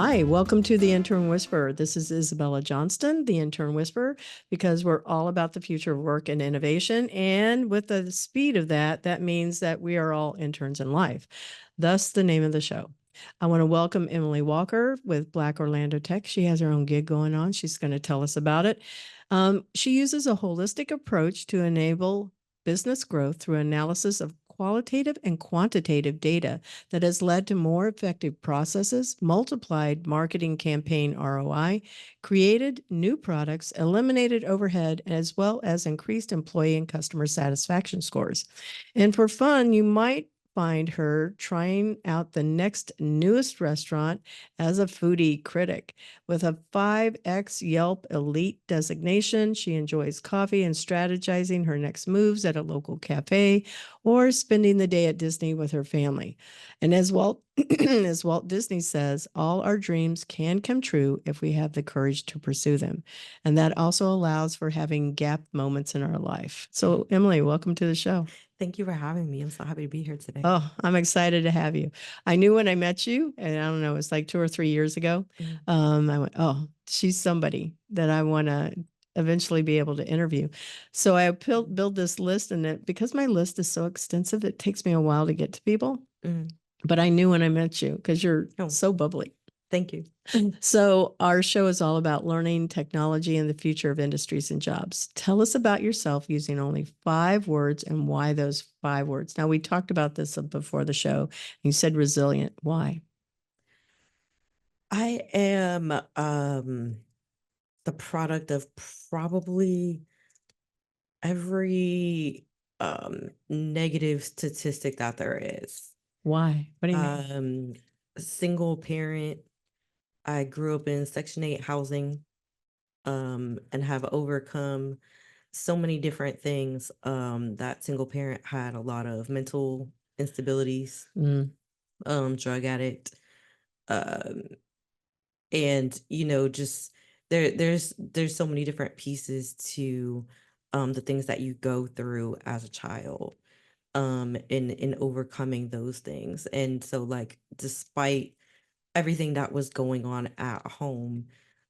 Hi, welcome to the Intern Whisperer. This is Isabella Johnston, the Intern Whisperer, because we're all about the future of work and innovation. And with the speed of that, that means that we are all interns in life. Thus, the name of the show. I want to welcome Emily Walker with Black Orlando Tech. She has her own gig going on. She's going to tell us about it. She uses a holistic approach to enable business growth through analysis of qualitative and quantitative data that has led to more effective processes, multiplied marketing campaign ROI, created new products, eliminated overhead, as well as increased employee and customer satisfaction scores. And for fun, you might find her trying out the next newest restaurant as a foodie critic. With a 5X Yelp Elite designation, she enjoys coffee and strategizing her next moves at a local cafe or spending the day at Disney with her family. And as Walt as Walt Disney says, all our dreams can come true if we have the courage to pursue them. And that also allows for having gap moments in our life. So, Emily, welcome to the show. Thank you for having me. I'm so happy to be here today. Oh, I'm excited to have you. I knew when I met you, and I don't know, it was like 2 or 3 years ago. I went, oh, she's somebody that I want to eventually be able to interview. So I build this list, and because my list is so extensive, it takes me a while to get to people. But I knew when I met you because you're so bubbly. Thank you. So our show is all about learning, technology, and the future of industries and jobs. Tell us about yourself using only 5 words and why those 5 words. Now, we talked about this before the show. You said resilient. Why? I am the product of probably every negative statistic that there is. Why? What do you mean? Single parent. I grew up in Section 8 housing and have overcome so many different things. That single parent had a lot of mental instabilities, drug addict, and just there's so many different pieces to the things that you go through as a child in overcoming those things. And so, like, despite everything that was going on at home,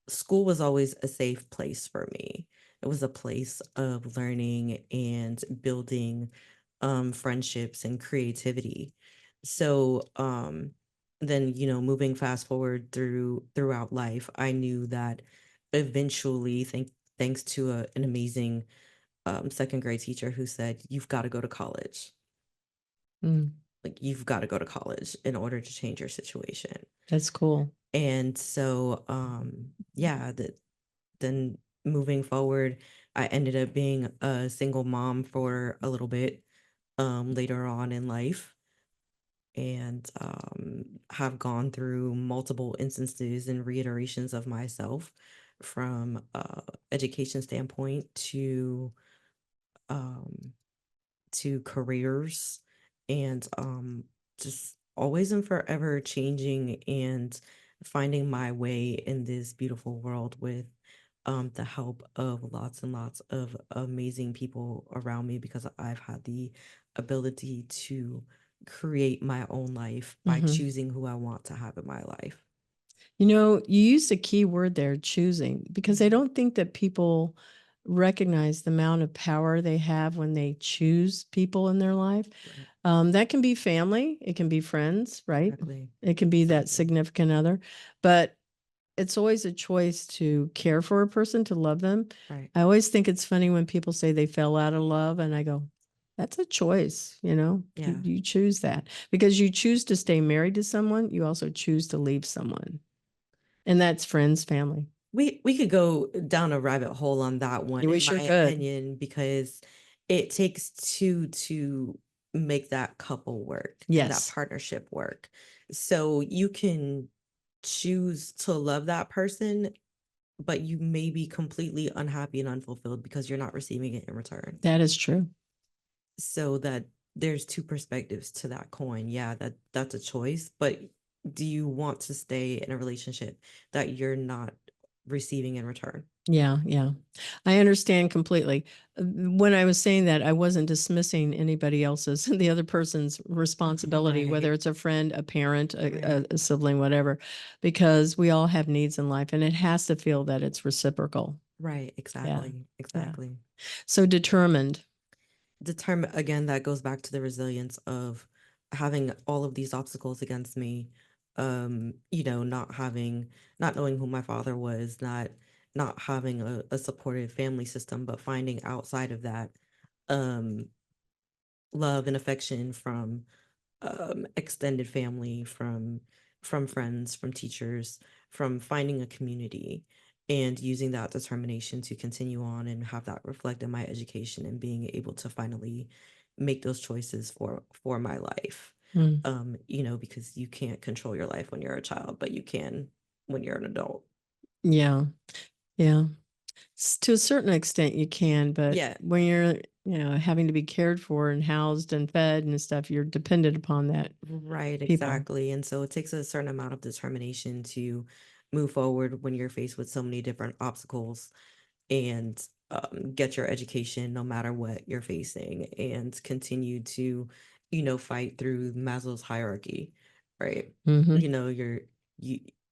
school was always a safe place for me. It was a place of learning and building friendships and creativity. So then, moving fast forward throughout life, I knew that eventually, thanks to an amazing second grade teacher who said, you've got to go to college. Like, you've got to go to college in order to change your situation. That's cool. And so, then moving forward, I ended up being a single mom for a little bit later on in life, and have gone through multiple instances and reiterations of myself, from education standpoint um, to careers, and just always and forever changing and finding my way in this beautiful world with the help of lots and lots of amazing people around me, because I've had the ability to create my own life by choosing who I want to have in my life. You used a key word there, choosing, because I don't think that people recognize the amount of power they have when they choose people in their life. Right. That can be family, it can be friends, right? Exactly. It can be that significant other, but it's always a choice to care for a person, to love them. Right. I always think it's funny when people say they fell out of love, and I go, that's a choice, Yeah. you choose that because you choose to stay married to someone. You also choose to leave someone. And that's friends, family. We could go down a rabbit hole on that one, We in sure my could. opinion, because it takes two to make that couple work, and that Yes. partnership work. So you can choose to love that person, but you may be completely unhappy and unfulfilled because you're not receiving it in return. That is true. So that there's two perspectives to that coin. Yeah, that's a choice, but do you want to stay in a relationship that you're not receiving in return. Yeah, yeah. I understand completely. When I was saying that, I wasn't dismissing anybody else's, the other person's responsibility, whether Right. it's a friend, a parent, Right. a sibling, whatever, because we all have needs in life and it has to feel that it's reciprocal. Right. Yeah, Exactly. yeah. Exactly. So determined. Determine again, that goes back to the resilience of having all of these obstacles against me. Not knowing who my father was, not having a supportive family system, but finding outside of that um love and affection from extended family, from friends, from teachers, from finding a community, and using that determination to continue on and have that reflect in my education and being able to finally make those choices for my life. Mm, Because you can't control your life when you're a child, but you can when you're an adult. yeah, yeah. To a certain extent, you can, but Yeah. when you're, having to be cared for and housed and fed and stuff, you're dependent upon that Right, people. exactly. And so it takes a certain amount of determination to move forward when you're faced with so many different obstacles and get your education no matter what you're facing and continue to, fight through Maslow's hierarchy, right? Hmm. You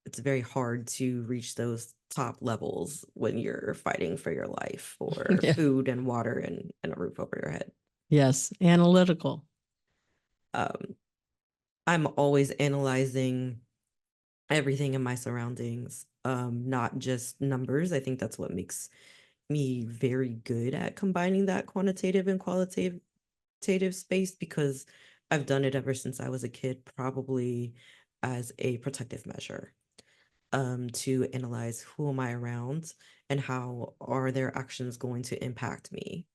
it's very hard to reach those top levels when you're fighting for your life, for Yeah. food and water and a roof over your head. Yes. Analytical. Um, I'm always analyzing everything in my surroundings, not just numbers. I think that's what makes me very good at combining that quantitative and qualitative space, because I've done it ever since I was a kid, probably as a protective measure, to analyze who am I around and how are their actions going to impact me.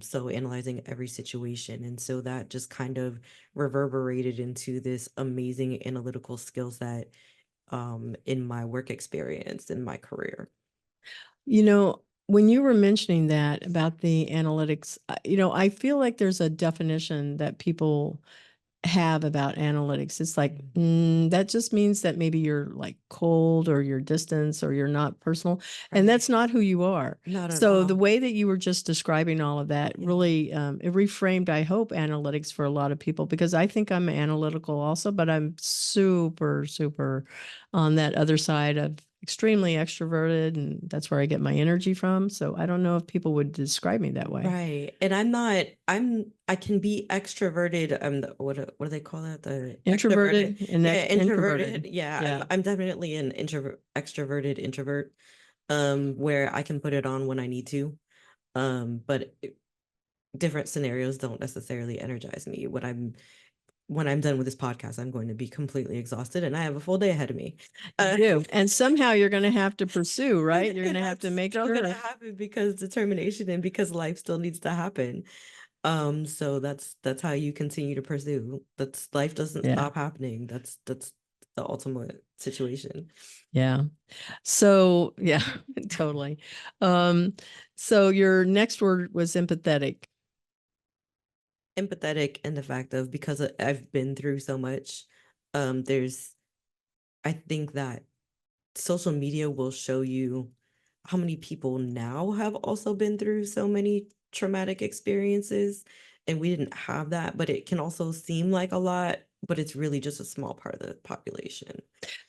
So analyzing every situation. And so that just kind of reverberated into this amazing analytical skill set in my work experience in my career. When you were mentioning that about the analytics, I feel like there's a definition that people have about analytics. It's like, Mhm. that just means that maybe you're like cold or you're distant or you're not personal. And Right. that's not who you are. Not at So the all. way that you were just describing all of that Yeah. really, it reframed, I hope, analytics for a lot of people because I think I'm analytical also, but I'm super, super on that other side of extremely extroverted. And that's where I get my energy from. So I don't know if people would describe me that way. Right. And I can be extroverted. What do they call that? The extroverted. Introverted and Yeah, introverted. introverted. Yeah, Yeah. I'm definitely an extroverted introvert. Where I can put it on when I need to. But different scenarios don't necessarily energize me. When I'm done with this podcast, I'm going to be completely exhausted and I have a full day ahead of me. You Uh, do. And somehow you're going to have to pursue, right? You're going and to have to that's make still gonna sure. happen because determination and because life still needs to happen. So that's how you continue to pursue. That's life doesn't Yeah. stop happening. That's the ultimate situation. Yeah. So, yeah, totally. Um, so your next word was empathetic. Empathetic in the fact of, because I've been through so much. There's I think that social media will show you how many people now have also been through so many traumatic experiences, and we didn't have that, but it can also seem like a lot, but it's really just a small part of the population.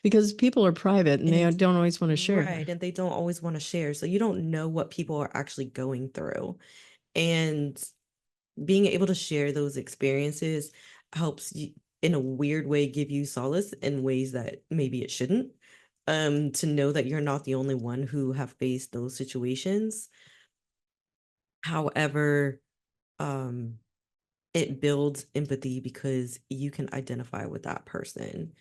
Because people are private and they And don't always want to right, share. and they don't always want to share, so you don't know what people are actually going through. And being able to share those experiences helps you, in a weird way, give you solace in ways that maybe it shouldn't. To know that you're not the only one who have faced those situations. However, um, it builds empathy because you can identify with that person,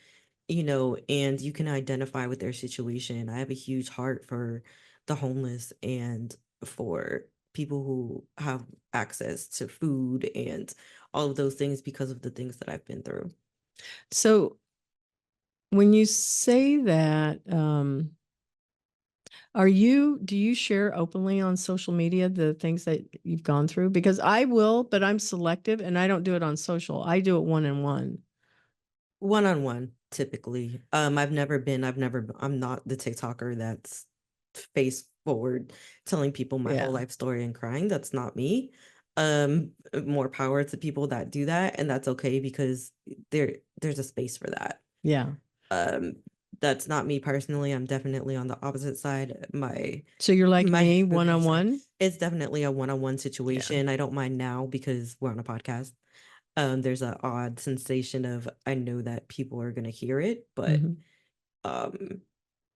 and you can identify with their situation. I have a huge heart for the homeless and for people who have access to food and all of those things because of the things that I've been through. So when you say that, do you share openly on social media the things that you've gone through? Because I will, but I'm selective and I don't do it on social. I do it one on one. One-on-one, typically. I'm not the TikToker that's face forward telling people my whole Yeah. life story and crying. That's not me. More power to people that do that, and that's okay because there's a space for that. Yeah. Um, that's not me personally. I'm definitely on the opposite side. My So you're like my me, one moving on side. one. It's definitely a one-on-one Yeah. situation. I don't mind now because we're on a podcast. There's an odd sensation of I know that people are gonna hear it, but Hmm. um,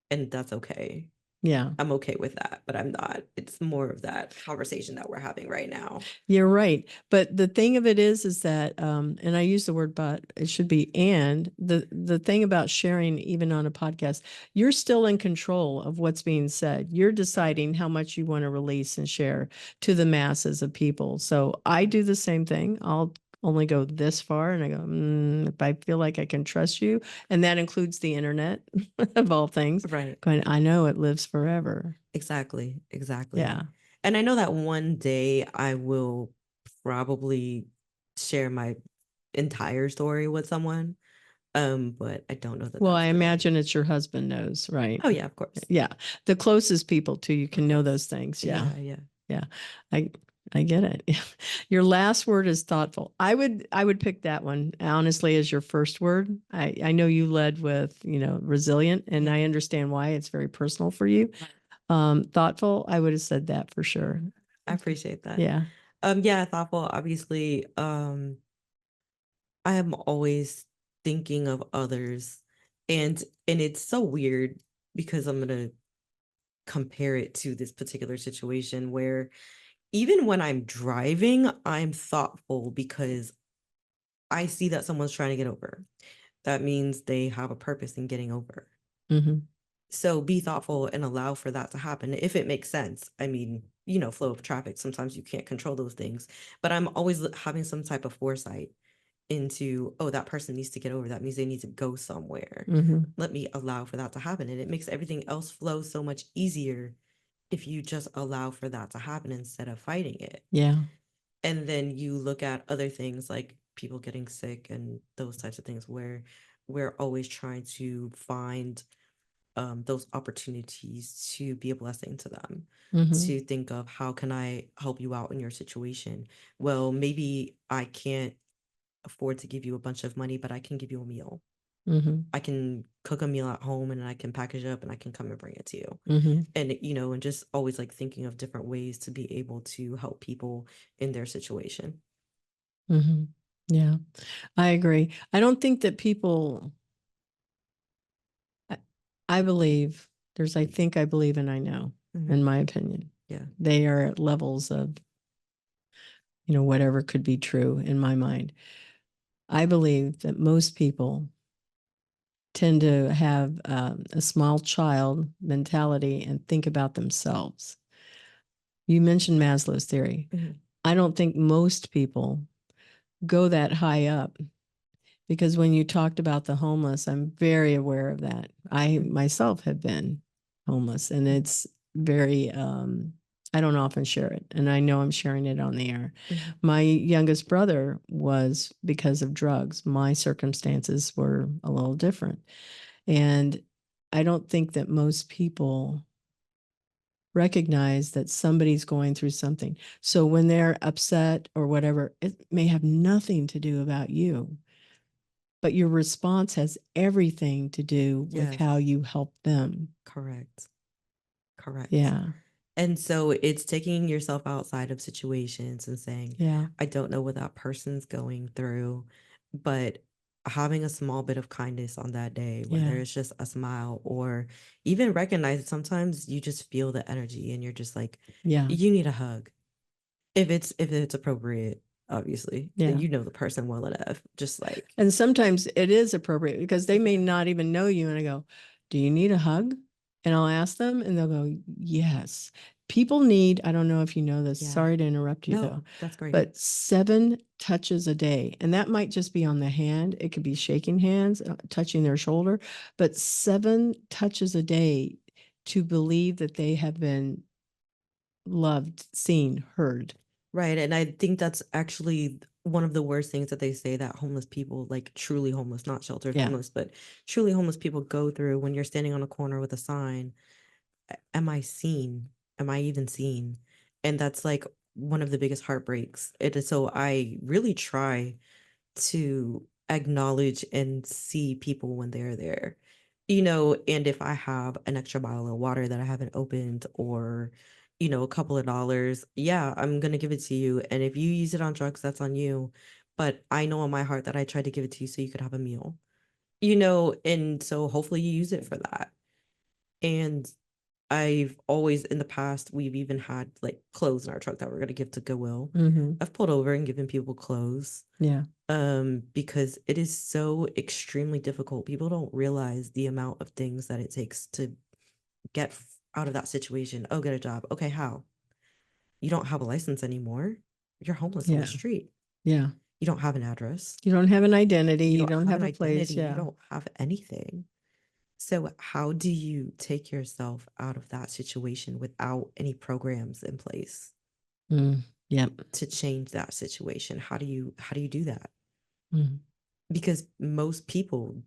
and that's okay. Yeah. I'm okay with that, but I'm not. It's more of that conversation that we're having right now. You're right. But the thing of it is that, and I use the word but, it should be and the thing about sharing, even on a podcast, you're still in control of what's being said. You're deciding how much you want to release and share to the masses of people. So I do the same thing. I'll only go this far and I go, if I feel like I can trust you, and that includes the internet of all things, Right. going, I know it lives forever. Exactly. Exactly. Yeah. And I know that one day I will probably share my entire story with someone. But I don't know that Well, that's I the day. imagine it's your husband knows, right? Oh yeah, of course. Yeah. The closest people to you Of can know course. those things. Yeah. Yeah, yeah. Yeah. I I get it. Your last word is thoughtful. I would pick that one honestly as your first word. I know you led with, resilient, and Yeah. I understand why it's very personal for you. Right. Thoughtful, I would have said that for sure. I appreciate that. Yeah. Yeah, thoughtful, obviously. I am always thinking of others, and it's so weird because I'm gonna compare it to this particular situation where even when I'm driving, I'm thoughtful because I see that someone's trying to get over. That means they have a purpose in getting over. Hmm. So be thoughtful and allow for that to happen if it makes sense. I mean, flow of traffic, sometimes you can't control those things, but I'm always having some type of foresight into, oh, that person needs to get over. That means they need to go somewhere. Hmm. Let me allow for that to happen. And it makes everything else flow so much easier if you just allow for that to happen instead of fighting it. Yeah. And then you look at other things like people getting sick and those types of things where we're always trying to find those opportunities to be a blessing to them, Hmm. to think of how can I help you out in your situation. Well, maybe I can't afford to give you a bunch of money, but I can give you a meal. Hmm. I can cook a meal at home and I can package it up and I can come and bring it to you. Hmm. And and just always like thinking of different ways to be able to help people in their situation. Hmm. Yeah. I agree. I don't think that people I, I believe I think I believe and I know, Mhm. in my opinion. Yeah. They are at levels of, whatever could be true in my mind. I believe that most people tend to have a small child mentality and think about themselves. You mentioned Maslow's theory. Mhm. I don't think most people go that high up, because when you talked about the homeless, I'm very aware of that. I Mhm. myself have been homeless, and Mhm. it's very, I don't often share it, and I know I'm sharing it on the air. Mhm. My youngest brother was because of drugs. My circumstances were a little different. And I don't think that most people recognize that somebody's going through something. So when they're upset or whatever, it may have nothing to do about you, but your response has everything to do with Yes, how you help them. correct. Correct. Yeah. And so it's taking yourself outside of situations and saying, Yeah. I don't know what that person's going through, but having a small bit of kindness on that day, whether Yeah. it's just a smile or even recognize that sometimes you just feel the energy and you're just like, Yeah. you need a hug. If it's appropriate, obviously, and Yeah. you know the person well enough, just like, And sometimes it is appropriate because they may yeah, not even know you. And I go, do you need a hug? And I'll ask them and they'll go, yes. People need, I don't know if you know this, yeah. sorry to interrupt you though, No, that's great. but 7 touches a day. And that might just be on the hand. It could be shaking hands, touching their shoulder, but 7 touches a day to believe that they have been loved, seen, heard. Right, and I think that's actually one of the worst things that they say that homeless people, like truly homeless, not sheltered Yeah. homeless, but truly homeless people go through when you're standing on a corner with a sign. Am I seen? Am I even seen? And that's like one of the biggest heartbreaks. It is, so I really try to acknowledge and see people when they're there. And if I have an extra bottle of water that I haven't opened, or a couple of dollars, yeah, I'm gonna give it to you. And if you use it on drugs, that's on you. But I know in my heart that I tried to give it to you so you could have a meal. And so hopefully you use it for that. And I've always, in the past, we've even had like clothes in our truck that we're gonna give to Goodwill. Hmm. I've pulled over and given people clothes, Yeah. because it is so extremely difficult. People don't realize the amount of things that it takes to get out of that situation. Oh, get a job. Okay, how? You don't have a license anymore. You're homeless on the Yeah. street. Yeah. You don't have an address. You don't have an identity. You You don't don't have have an a place. identity. You Yeah. don't have anything. So, how do you take yourself out of that situation without any programs in place Mm. Yep. to change that situation? How do you do that? Mm. Because most people,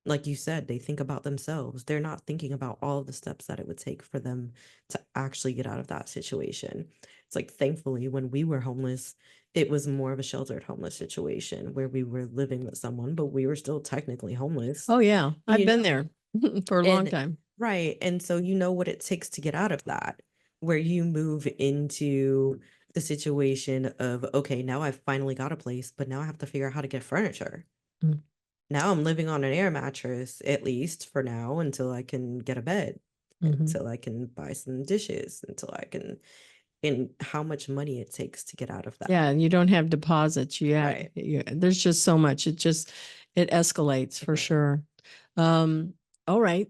like you said, they think about themselves. They're not thinking about all of the steps that it would take for them to actually get out of that situation. It's like, thankfully, when we were homeless, it was more of a sheltered homeless situation where we were living with someone, but we were still technically homeless, Oh, yeah. I've you been know? there for a long And time. right. And so you know what it takes to get out of that, where you move into the situation of, okay, now I've finally got a place, but now I have to figure out how to get furniture. Mm. Now I'm living on an air mattress, at least for now, until I can get a bed, Hmm. until I can buy some dishes, until I can, and how much money it takes to get out of that. Yeah. And you don't have deposits. Right. There's just so much. It escalates for Right. sure. Um, all right.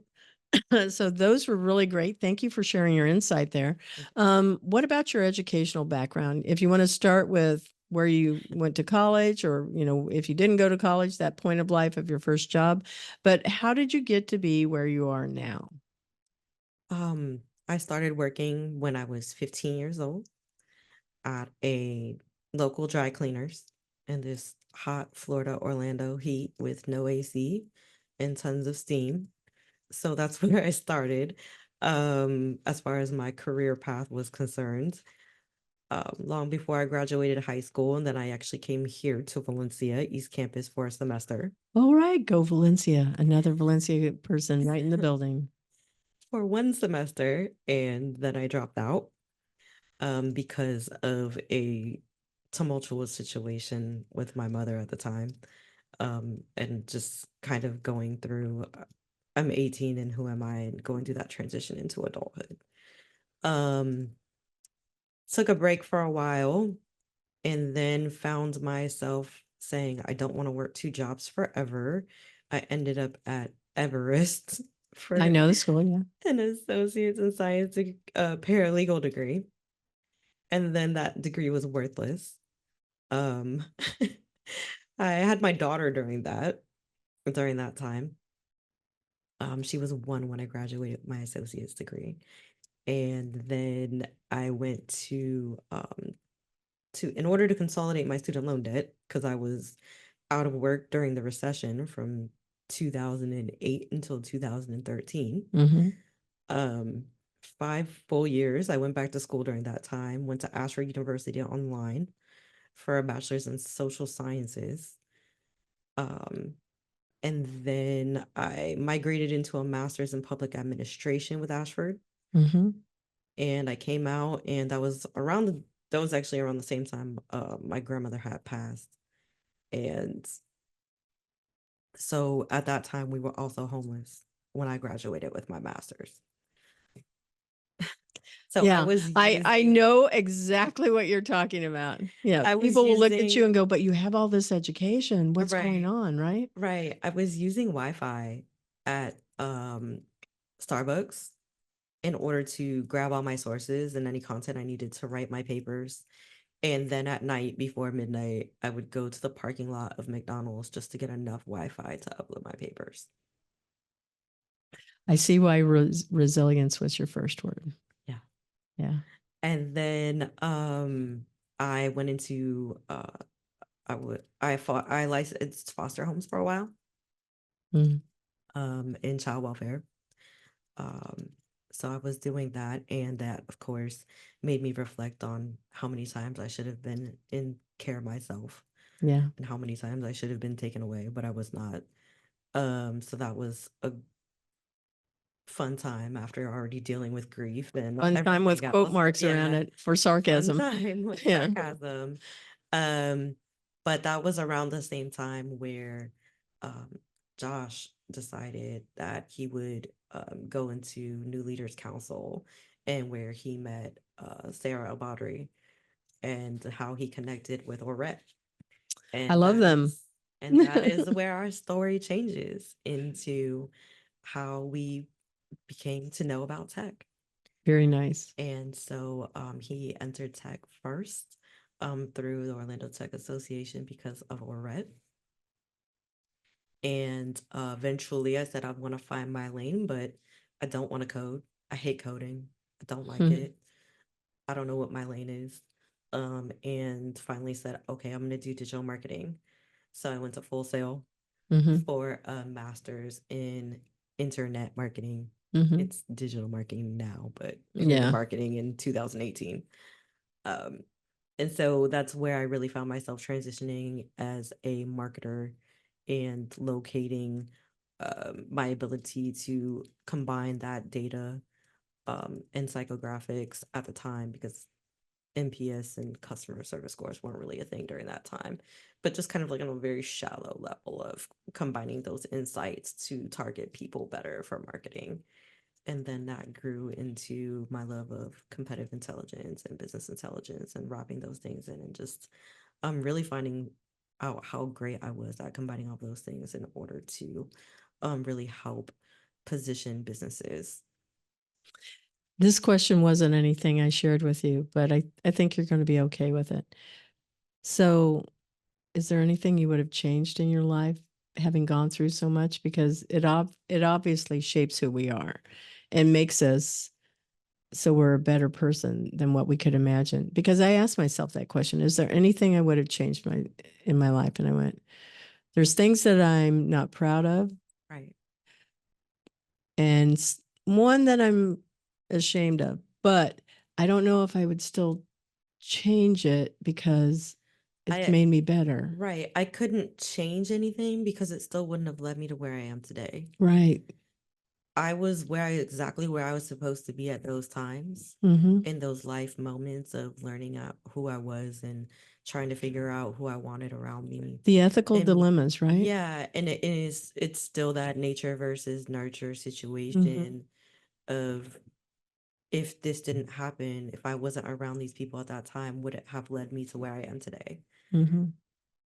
So those were really great. Thank you for sharing your insight there. What about your educational background? If you want to start with where you went to college, or if you didn't go to college, that point of life of your first job, but how did you get to be where you are now? I started working when I was 15 years old at a local dry cleaners in this hot Florida Orlando heat with no AC and tons of steam. So that's where I started, as far as my career path was concerned. Long before I graduated high school, and then I actually came here to Valencia, East Campus, for a semester. All right, go Valencia. Another Valencia person right in the building. For one semester, and then I dropped out, because of a tumultuous situation with my mother at the time, and just kind of going through. I'm 18, and who am I? And going through that transition into adulthood. Um, Took a break for a while, and then found myself saying, I don't want to work two jobs forever. I ended up at Everest I for know the school, yeah. an associate's in science, paralegal degree. And then that degree was worthless. Um, I had my daughter during that time. She was one when I graduated my associate's degree. And then I went in order to consolidate my student loan debt, because I was out of work during the recession from 2008 until 2013. Hmm. Um, 5 full years. I went back to school during that time, went to Ashford University online for a bachelor's in social sciences. Um, and then I migrated into a master's in public administration with Ashford. Hmm. And I came out, and that was actually around the same time my grandmother had passed. And so at that time, we were also homeless when I graduated with my master's. So I Yeah, was I using, know exactly what you're talking about. Yeah, I was people will look at you and using, go, "But you have all this education. What's going right, on?" Right? right. I was using Wi-Fi at Starbucks in order to grab all my sources and any content I needed to write my papers. And then at night before midnight, I would go to the parking lot of McDonald's just to get enough Wi-Fi to upload my papers. I see why resilience was your first word. Yeah. Yeah. And then I went into I licensed foster homes for a while, Mm, in child welfare. Um, so I was doing that, and that, of course, made me reflect on how many times I should have been in care myself, yeah. and how many times I should have been taken away, but I was not. So that was a fun time after already dealing with grief and Fun time everything with quote else. marks around Yeah, it for fun sarcasm. time with Yeah. sarcasm. Um, but that was around the same time where um, Josh decided that he would go into New Leaders Council, and where he met Sarah Abadri, and how he connected with Orette. I And love that them. is and that is where our story changes into how we became to know about tech. Very nice. And so he entered tech first through the Orlando Tech Association because of Orette. And eventually I said, I want to find my lane, but I don't want to code. I hate coding. I don't like Hmm. it. I don't know what my lane is. And finally said, okay, I'm going to do digital marketing. So I went to Full Sail Hmm. for a master's in internet marketing. Hmm. It's digital marketing now, but internet Yeah. marketing in 2018. Um, and so that's where I really found myself transitioning as a marketer and locating my ability to combine that data and psychographics at the time, because NPS and customer service scores weren't really a thing during that time, but just kind of like on a very shallow level of combining those insights to target people better for marketing. And then that grew into my love of competitive intelligence and business intelligence, and wrapping those things in, and just really finding out how great I was at combining all those things in order to really help position businesses. This question wasn't anything I shared with you, but I think you're going to be okay with it. So, is there anything you would have changed in your life having gone through so much? Because it obviously shapes who we are and makes us so we're a better person than what we could imagine. Because I asked myself that question, is there anything I would have changed in my life? And I went, there's things that I'm not proud of, Right. and one that I'm ashamed of, but I don't know if I would still change it because it's I made me better. Right. I couldn't change anything because it still wouldn't have led me to where I am today. Right. I was exactly where I was supposed to be at those times, Mm-hmm. in those life moments of learning out who I was and trying to figure out who I wanted around me. The ethical And dilemmas, right? yeah, and it's still that nature versus nurture Mm-hmm. situation of, if this didn't happen, if I wasn't around these people at that time, would it have led me to where I am today? Mm-hmm.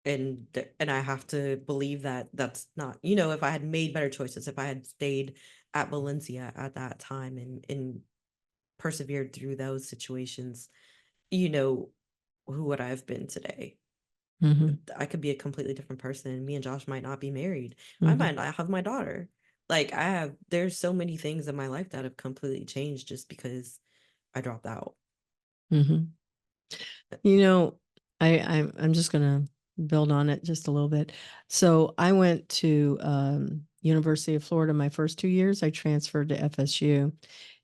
And I have to believe that that's not, if I had made better choices, if I had stayed at Valencia at that time, and persevered through those situations, you know who would I have been today? Mm-hmm. I could be a completely different person. Me and Josh might not be married. I Mm-hmm. might not have my daughter. Like, there's so many things in my life that have completely changed just because I dropped out. Mm-hmm. You know, I'm just gonna build on it just a little bit. So I went to University of Florida my first 2 years. I transferred to FSU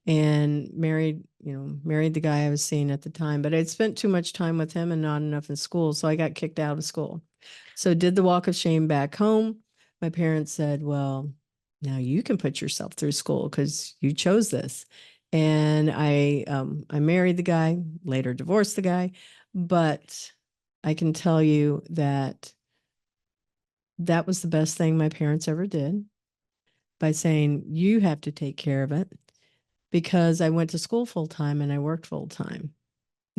and married the guy I was seeing at the time, but I'd spent too much time with him and not enough in school, so I got kicked out of school. So did the walk of shame back home. My parents said, "Well, now you can put yourself through school because you chose this." And I married the guy, later divorced the guy, but I can tell you that that was the best thing my parents ever did by saying, you have to take care of it, because I went to school full time and I worked full time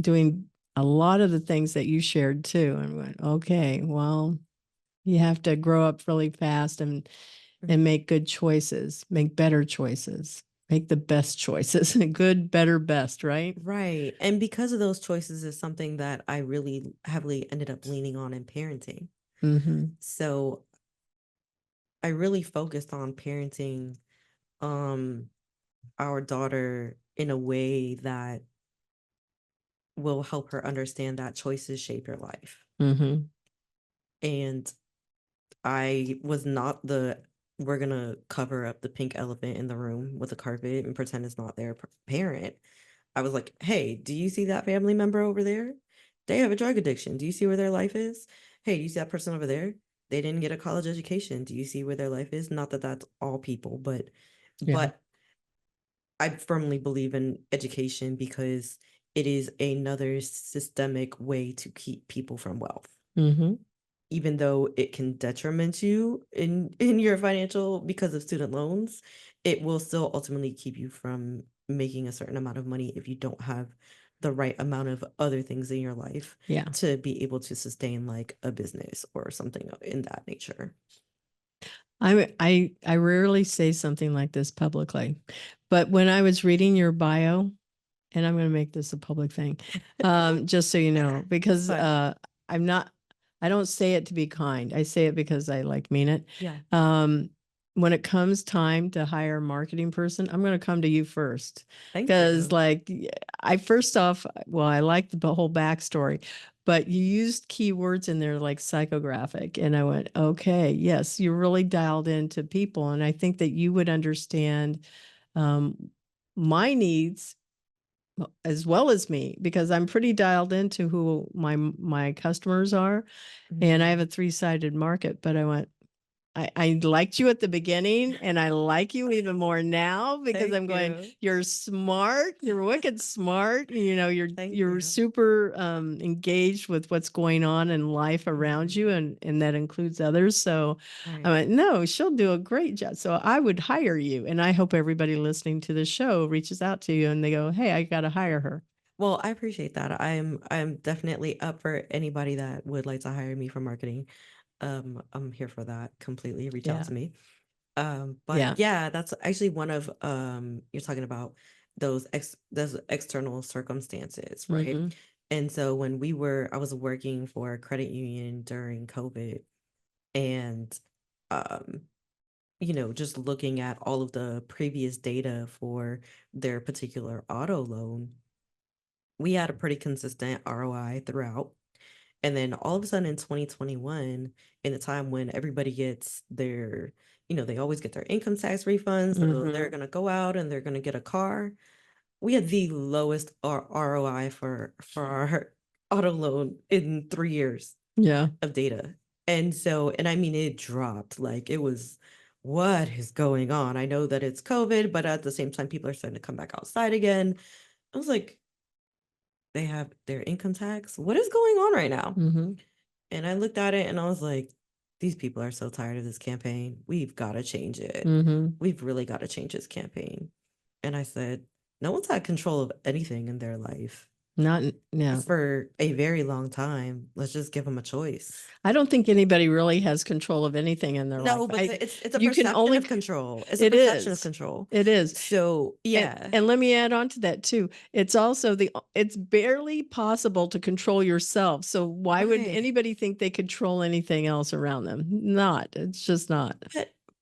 doing a lot of the things that you shared too. And I went, okay, well, you have to grow up really fast and Mhm. make good choices, make better choices, make the best choices, good, better, best, right? Right. And because of those choices is something that I really heavily ended up leaning on in parenting. Mm-hmm. So I really focused on parenting um our daughter in a way that will help her understand that choices shape your life. Mm-hmm. And I was not the we're gonna cover up the pink elephant in the room with a carpet and pretend it's not their parent. I was like, hey, do you see that family member over there? They have a drug addiction. Do you see where their life is? Hey, do you see that person over there? They didn't get a college education. Do you see where their life is? Not that that's all people, but Yeah. but I firmly believe in education because it is another systemic way to keep people from wealth. Mm-hmm. Even though it can detriment you in your financial because of student loans, it will still ultimately keep you from making a certain amount of money if you don't have the right amount of other things in your life Yeah. to be able to sustain like a business or something in that nature. I rarely say something like this publicly, but when I was reading your bio, and I'm going to make this a public thing, just so you know, It's because fine. I'm not, I don't say it to be kind. I say it because I like mean it. Yeah. Um, when it comes time to hire a marketing person, I'm going to come to you first. Thank Because, you. like, I first off, well, I like the whole backstory, but you used keywords in there like psychographic. And I went, okay, yes, you're really dialed into people. And I think that you would understand um, my needs as well as me because I'm pretty dialed into who my customers are, and I have Mhm. a three-sided market. But I liked you at the beginning, and I like you even more now because Thank I'm going, you. you're smart, you're wicked smart. You know, Thank you're you. super engaged with what's going on in life around you, Mhm. and that includes others. So I Right. went, no, she'll do a great job. So I would hire you. And I hope everybody listening to the show reaches out to you and they go, hey, I got to hire her. Well, I appreciate that. I'm definitely up for anybody that would like to hire me for marketing. I'm here for that completely. Reach out Yeah. to me. But Yeah. yeah, that's actually one of you're talking about those external circumstances, right? Mm-hmm. And so when I was working for a credit union during COVID and um just looking at all of the previous data for their particular auto loan, we had a pretty consistent ROI throughout. And then all of a sudden in 2021, in the time when everybody gets they always get their income tax refunds, so they're Mm-hmm. going to go out and they're going to get a car. We had the lowest ROI for our auto loan in 3 years Yeah. of data. And I mean, it dropped. Like it was, what is going on? I know that it's COVID, but at the same time, people are starting to come back outside again. I was like, they have their income tax. What is going on right now? Mm-hmm. And I looked at it and I was like, these people are so tired of this campaign. We've got to change it. Mm-hmm. We've really got to change this campaign. And I said, no one's had control of anything in their life Not, yeah. for a very long time. Let's just give them a choice. I don't think anybody really has control of anything in their life. No, but it's a You can perception of only, control. It's a it perception of is, control. it is. So And, yeah, and let me add on to that too. It's also it's barely possible to control yourself. So why would right. anybody think they control anything else around them? Not, it's just not.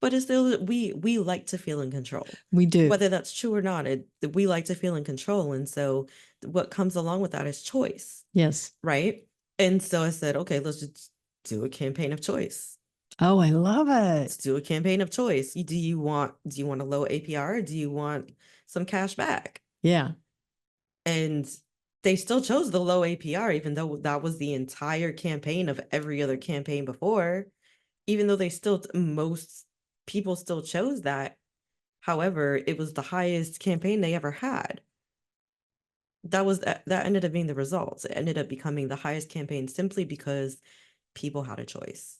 But it's still we like to feel in control. We do. Whether that's true or not, we like to feel in control. And so what comes along with that is choice, Yes. right? And so I said, okay, let's just do a campaign of choice. Oh, I love Let's it. do a campaign of choice. Do you want a low APR or do you want some cash back? Yeah. And they still chose the low APR, even though that was the entire campaign of every other campaign before, even though most people still chose that. However, it was the highest campaign they ever had. That ended up being the results. It ended up becoming the highest campaign simply because people had a choice.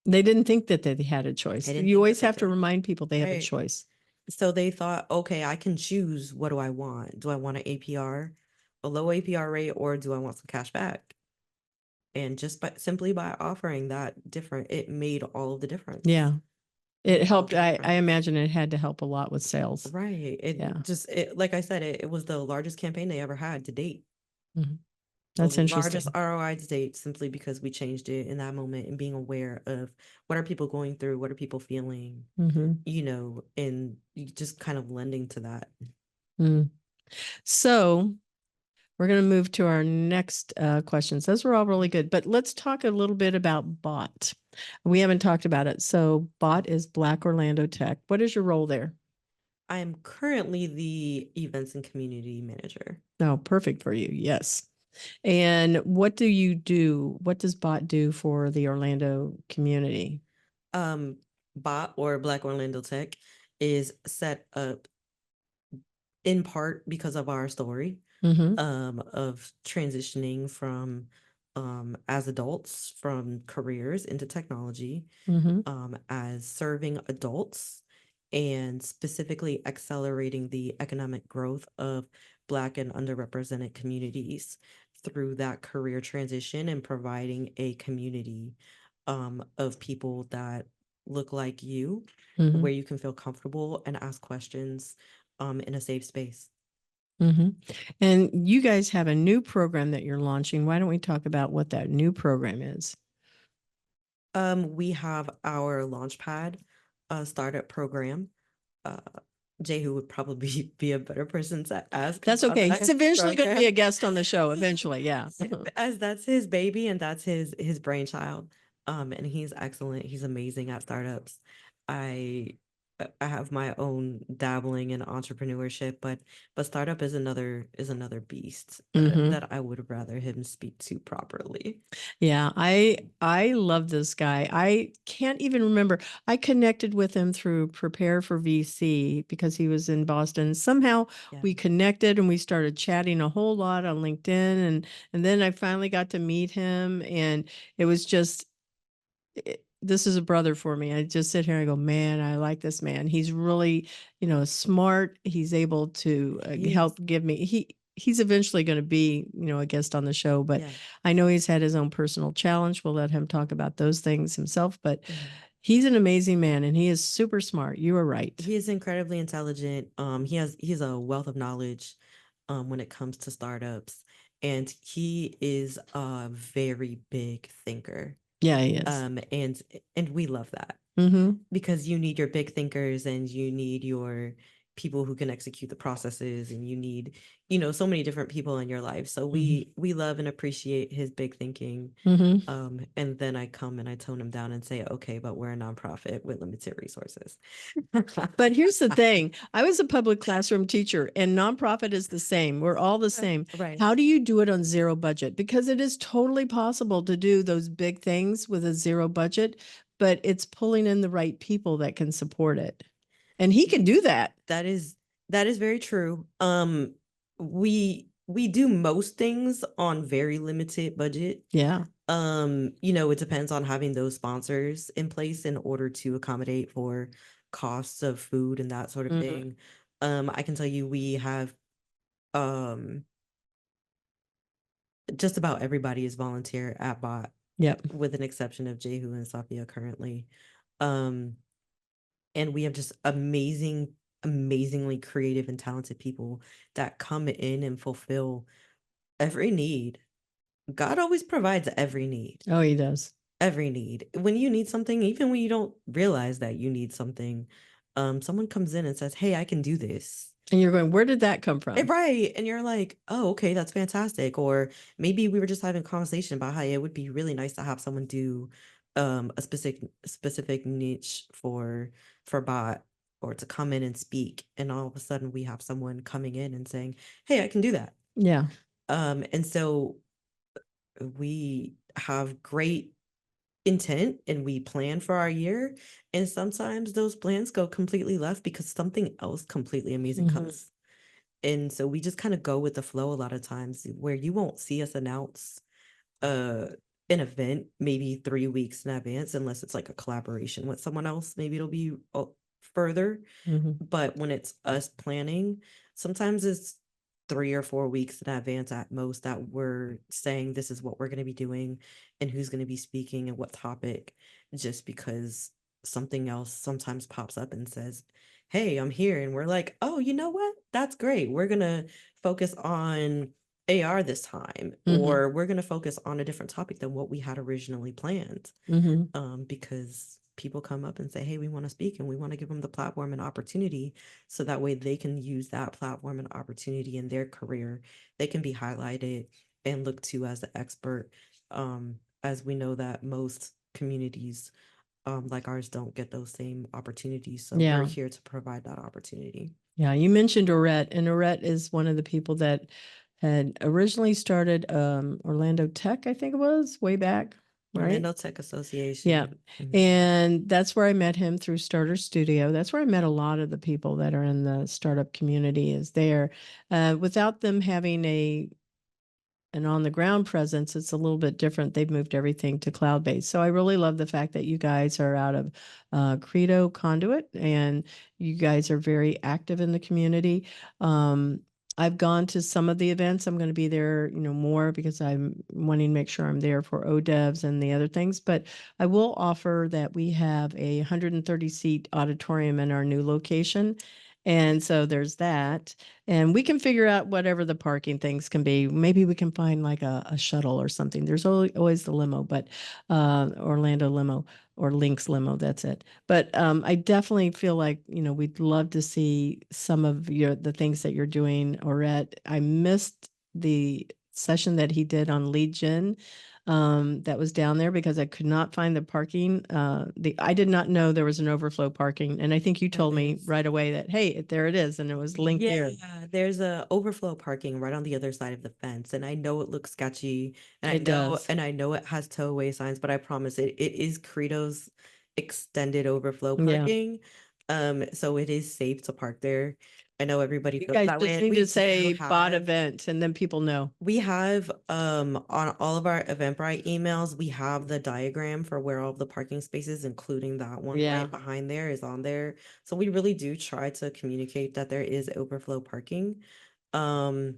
They didn't think that they had a choice. I didn't You think that always they have to did. remind people they have a Right. choice. So they thought, okay, I can choose, what do I want? Do I want an APR, a low APR rate, or do I want some cash back? And just simply by offering that different, it made all of the difference. Yeah. It It made all of helped. the I difference. imagine it had to help a lot with sales. Right. Yeah. Like I said, it was the largest campaign they ever had to date. Mhm. The That's largest interesting. ROI to date, simply because we changed it in that moment and being aware of what are people going through, what are people feeling, Hmm. and you just kind of lending to that. Mm. So We're going to move to our next questions. Those were all really good, but let's talk a little bit about BOT. We haven't talked about it. So, BOT is Black Orlando Tech. What is your role there? I am currently the events and community manager. Oh, perfect for you. Yes. And what do you do? What does BOT do for the Orlando community? Um, BOT, or Black Orlando Tech, is set up in part because of our story, Mm-hmm. of transitioning from, as adults, from careers into technology, Mm-hmm. as serving adults, and specifically accelerating the economic growth of Black and underrepresented communities through that career transition, and providing a community, of people that look like you, Mm-hmm. where you can feel comfortable and ask questions, in a safe space. Mm-hmm. And you guys have a new program that you're launching. Why don't we talk about what that new program is? We have our Launchpad startup program. Uh, Jehu would probably be a better person to ask That's about okay. that He's eventually going to be program, a guest on the show. Eventually, yeah. as that's his baby and that's his brainchild. And he's excellent. He's amazing at startups. I I have my own dabbling in entrepreneurship, but startup is another beast, Mm-hmm. that I would rather him speak to properly. Yeah, I love this guy. I can't even remember. I connected with him through Prepare for VC because he was in Boston. Somehow Yeah. we connected and we started chatting a whole lot on LinkedIn, and then I finally got to meet him, and it was just this is a brother for me. I just sit here and go, man, I like this man. He's really, smart. He's able to He is. help give me. He's eventually going to be, a guest on the show, but Yeah. I know he's had his own personal challenge. We'll let him talk about those things himself, but Mhm. he's an amazing man and he is super smart. You are right. He is incredibly intelligent. He's a wealth of knowledge, when it comes to startups, and he is a very big thinker. Yeah, he is. And we love that, Mm-hmm. because you need your big thinkers, and you need your people who can execute the processes, and you need, so many different people in your life. So Mm-hmm. we love and appreciate his big thinking. Mm-hmm. And then I come and I tone him down and say, okay, but we're a nonprofit with limited resources. But here's the thing. I was a public classroom teacher and nonprofit is the same. We're all the same. Right. How do you do it on zero budget? Because it is totally possible to do those big things with a zero budget, but it's pulling in the right people that can support it. And he can do that. That is that is very true. We do most things on very limited budget. Yeah. It depends on having those sponsors in place in order to accommodate for costs of food and that sort of Mhm. thing. I can tell you we have, um just about everybody is volunteer at BOT, Yep. with an exception of Jehu and Safia currently. Um and we have just amazingly creative and talented people that come in and fulfill every need. God always provides every need. Oh, he does. Every need. When you need something, even when you don't realize that you need something, someone comes in and says, "Hey, I can do this." And you're going, where did that come from? Right. And you're like, "Oh, okay, that's fantastic." Or maybe we were just having a conversation about how it would be really nice to have someone do, a specific niche for bot, or to come in and speak, and all of a sudden we have someone coming in and saying, "Hey, I can do that." Yeah. And so we have great intent and we plan for our year, and sometimes those plans go completely left because something else completely amazing Hmm. comes. And so we just kind of go with the flow a lot of times, where you won't see us announce uh an event maybe 3 weeks in advance, unless it's like a collaboration with someone else. Maybe it'll be, further. Hmm. But when it's us planning, sometimes it's 3 or 4 weeks in advance at most, that we're saying this is what we're going to be doing and who's going to be speaking and what topic, just because something else sometimes pops up and says, "Hey, I'm here." And we're like, "Oh, you know what? That's great. We're going to focus on AR this time, Hmm. or we're going to focus on a different topic than what we had originally planned." Hmm. Because people come up and say, hey, we want to speak, and we want to give them the platform and opportunity so that way they can use that platform and opportunity in their career. They can be highlighted and looked to as the expert, as we know that most communities like ours don't get those same opportunities. So we're Yeah. here to provide that opportunity. Yeah. You mentioned Orette, and Orette is one of the people that had originally started Orlando Tech, I think it was, way back, right? Orlando Tech Yeah. Association. Mhm. And that's where I met him through Starter Studio. That's where I met a lot of the people that are in the startup community is there. Without them having an on the ground presence, it's a little bit different. They've moved everything to cloud based. So I really love the fact that you guys are out of Credo Conduit and you guys are very active in the community. I've gone to some of the events. I'm going to be there, more because I'm wanting to make sure I'm there for ODevs and the other things. But I will offer that we have a 130 seat auditorium in our new location. And so there's that. And we can figure out whatever the parking things can be. Maybe we can find like a shuttle or something. There's always the limo, but Orlando limo or Lynx limo, that's it. But I definitely feel like, we'd love to see some of the things that you're doing, Orette. I missed the session that he did on lead gen that was down there because I could not find the parking. I did not know there was an overflow parking, and I think you There told me is. right away that hey, there it is, and it was linked Yeah, there. there's a overflow parking right on the other side of the fence, and I know it looks sketchy, It does. and I know it has towaway signs, but I promise it is Credo's extended overflow Yeah, parking. So it is safe to park there. I know everybody you feels guys that just way. need We to do say bot have event, and then people know. on all of our Eventbrite emails, we have the diagram for where all of the parking spaces, including that one Yeah, right behind there, is on there. So we really do try to communicate that there is overflow parking. Um,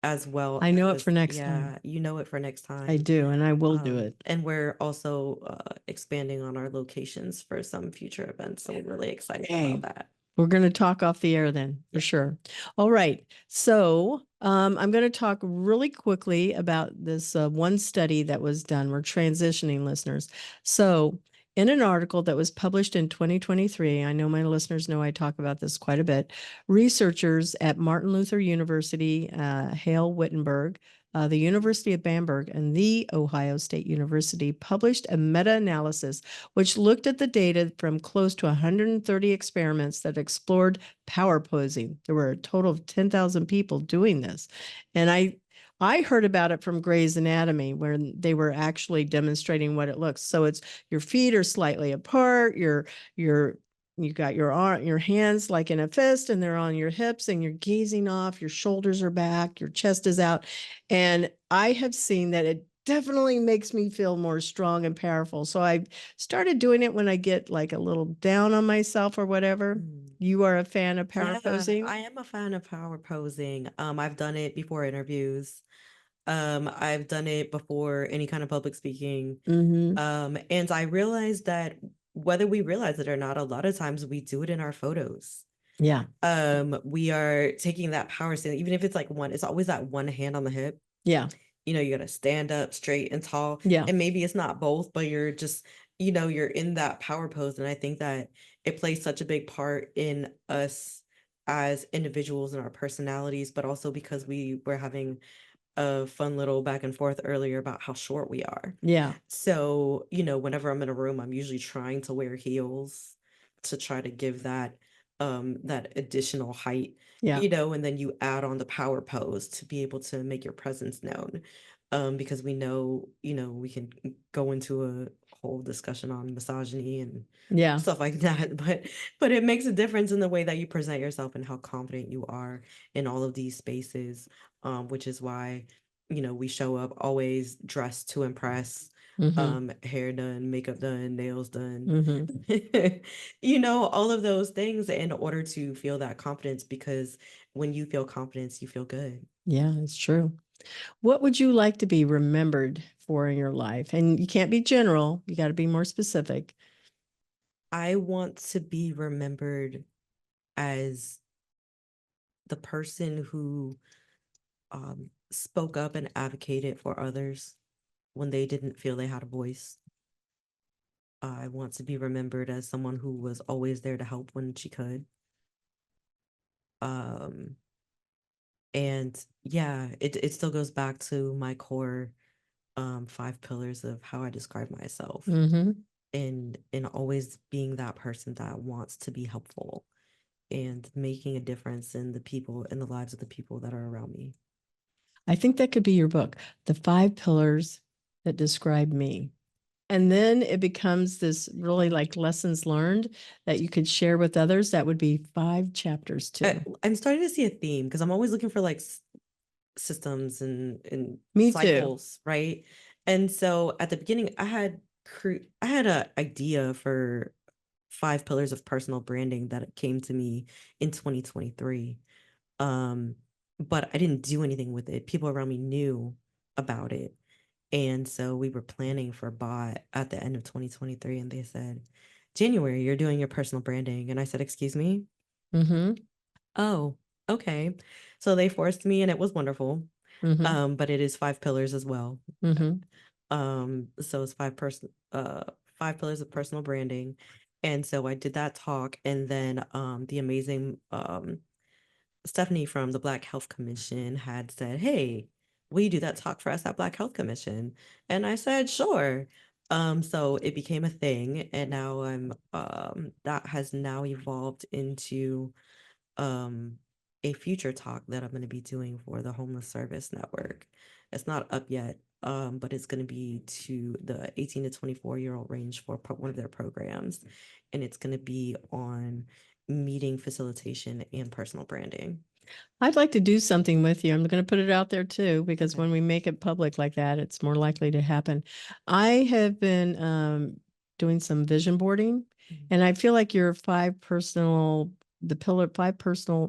as well I know it as, for next time. yeah, you know it for next I time. do, and I will do it. And we're also expanding on our locations for some future events. So we're really excited about Okay. that. We're going to talk off the air then, for Yeah. sure. All right. So I'm going to talk really quickly about this one study that was done. We're transitioning listeners. So, in an article that was published in 2023, I know my listeners know I talk about this quite a bit. Researchers at Martin Luther University, Hale Wittenberg, the University of Bamberg, and the Ohio State University published a meta analysis which looked at the data from close to 130 experiments that explored power posing. There were a total of 10,000 people doing this. And I heard about it from Grey's Anatomy, where they were actually demonstrating what it looks. So it's your feet are slightly apart, your you got your arm, your hands like in a fist, and they're on your hips, and you're gazing off. Your shoulders are back, your chest is out, and I have seen that it definitely makes me feel more strong and powerful. So I started doing it when I get like a little down on myself or whatever. Mm. You are a fan of power Yeah, posing? I am a fan of power posing. I've done it before interviews. I've done it before any kind of public speaking. Mm-hmm. And I realized that whether we realize it or not, a lot of times we do it in our photos. Yeah. We are taking that power stand, even if it's like one, it's always that one hand on the hip. Yeah. You gotta stand up straight and tall. Yeah. And maybe it's not both, but you're just, you're in that power pose. And I think that it plays such a big part in us as individuals and our personalities, but also because we were having a fun little back and forth earlier about how short we are. Yeah. So, whenever I'm in a room, I'm usually trying to wear heels to try to give that additional height, Yeah. and then you add on the power pose to be able to make your presence known. Because we know, we can go into a whole discussion on misogyny and Yeah. stuff like that, but it makes a difference in the way that you present yourself and how confident you are in all of these spaces, which is why we show up always dressed to impress, Mm-hmm. hair done, makeup done, nails done, Mm-hmm. all of those things in order to feel that confidence, because when you feel confidence, you feel good. Yeah, it's true. What would you like to be remembered for in your life? And you can't be general, you got to be more specific. I want to be remembered as the person who spoke up and advocated for others when they didn't feel they had a voice. I want to be remembered as someone who was always there to help when she could. Um, and yeah, it still goes back to my core five pillars of how I describe myself, Mm-hmm. and always being that person that wants to be helpful and making a difference in the people in the lives of the people that are around me. I think that could be your book, The Five Pillars That Describe Me. And then it becomes this really like lessons learned that you could share with others. That would be 5 chapters too. I'm starting to see a theme because I'm always looking for like systems and Me too. cycles, right? And so at the beginning, I had an idea for five pillars of personal branding that came to me in 2023. Um, but I didn't do anything with it. People around me knew about it. And so we were planning for bot at the end of 2023, and they said, January, you're doing your personal branding. And I said, excuse me? Mm-hmm. Oh, okay. So they forced me, and it was wonderful. Mm-hmm. But it is five pillars as well. Mm-hmm. So it's five pillars of personal branding. And so I did that talk, and then the amazing Stephanie from the Black Health Commission had said, "Hey, will you do that talk for us at Black Health Commission?" And I said, "Sure." So it became a thing, and now I'm that has now evolved into um a future talk that I'm going to be doing for the Homeless Service Network. It's not up yet, but it's going to be to the 18 to 24-year-old range for one of their programs, and it's going to be on meeting facilitation and personal branding. I'd like to do something with you. I'm going to put it out there too, because Okay. when we make it public like that, it's more likely to happen. I have been doing some vision boarding, Mhm. and I feel like your five personal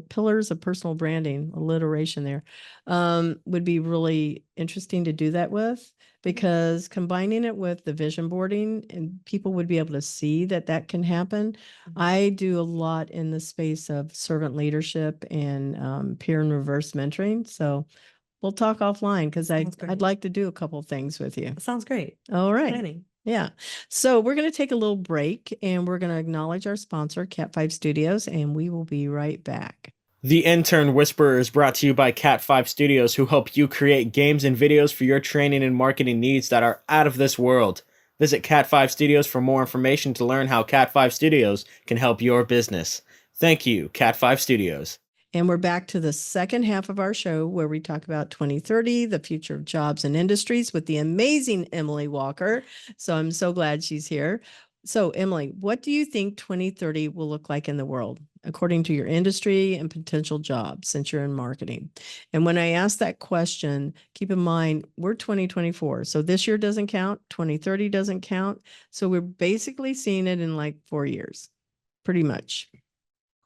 pillars of personal branding, alliteration there, would be really interesting to do that with, Okay. because combining it with the vision boarding and people would be able to see that that can happen. Mhm. I do a lot in the space of servant leadership and peer and reverse mentoring. So we'll talk offline because Sounds I'd great. like to do a couple of things with you. Sounds great. All right. Exciting. Yeah. So we're going to take a little break and we're going to acknowledge our sponsor, Cat 5 Studios, and we will be right back. The Intern Whisperer is brought to you by Cat 5 Studios, who help you create games and videos for your training and marketing needs that are out of this world. Visit Cat 5 Studios for more information to learn how Cat 5 Studios can help your business. Thank you, Cat 5 Studios. And we're back to the second half of our show where we talk about 2030, the future of jobs and industries with the amazing Emily Walker. So I'm so glad she's here. So, Emily, what do you think 2030 will look like in the world, according to your industry and potential jobs, since you're in marketing? And when I ask that question, keep in mind we're 2024. So this year doesn't count, 2030 doesn't count. So we're basically seeing it in like 4 years, pretty much.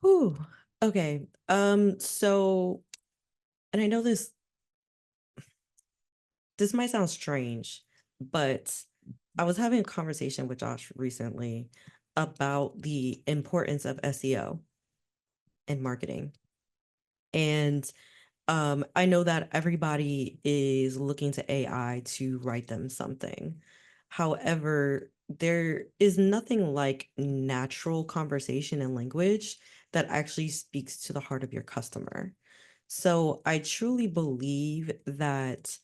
Whew. Okay. So, and I know this might sound strange, but I was having a conversation with Josh recently about the importance of SEO and marketing. And I know that everybody is looking to AI to write them something. However, there is nothing like natural conversation and language that actually speaks to the heart of your customer. So I truly believe that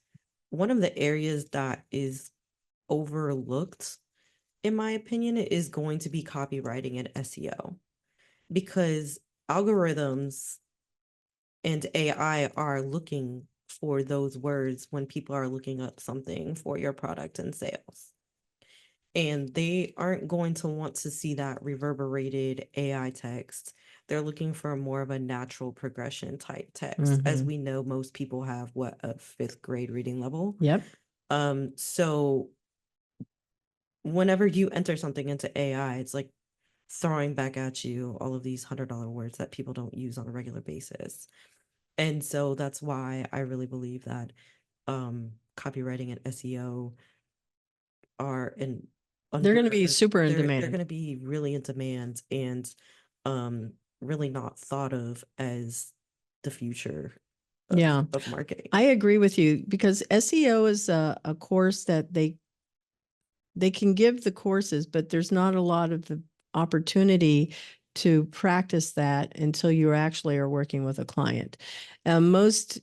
one of the areas that is overlooked, in my opinion, is going to be copywriting and SEO, because algorithms and AI are looking for those words when people are looking up something for your product and sales. And they aren't going to want to see that reverberated AI text. They're looking for more of a natural progression type text. As Mhm. we know, most people have what, a fifth grade reading level. Yep. So whenever you enter something into AI, it's like throwing back at you all of these $100 words that people don't use on a regular basis. And so that's why I really believe that copywriting and SEO are in They're going to be under super in they're demand. going to be really in demand, and um really not thought of as the future Yeah, of marketing. I agree with you because SEO is a course that they can give the courses, but there's not a lot of the opportunity to practice that until you actually are working with a client. Most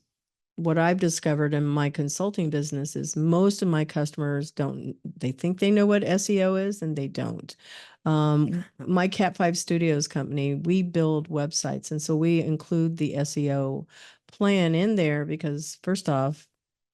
what I've discovered in my consulting business is most of my customers don't, they think they know what SEO is and they don't. My Cat 5 Studios company, we build websites. And so we include the SEO plan in there because, first off,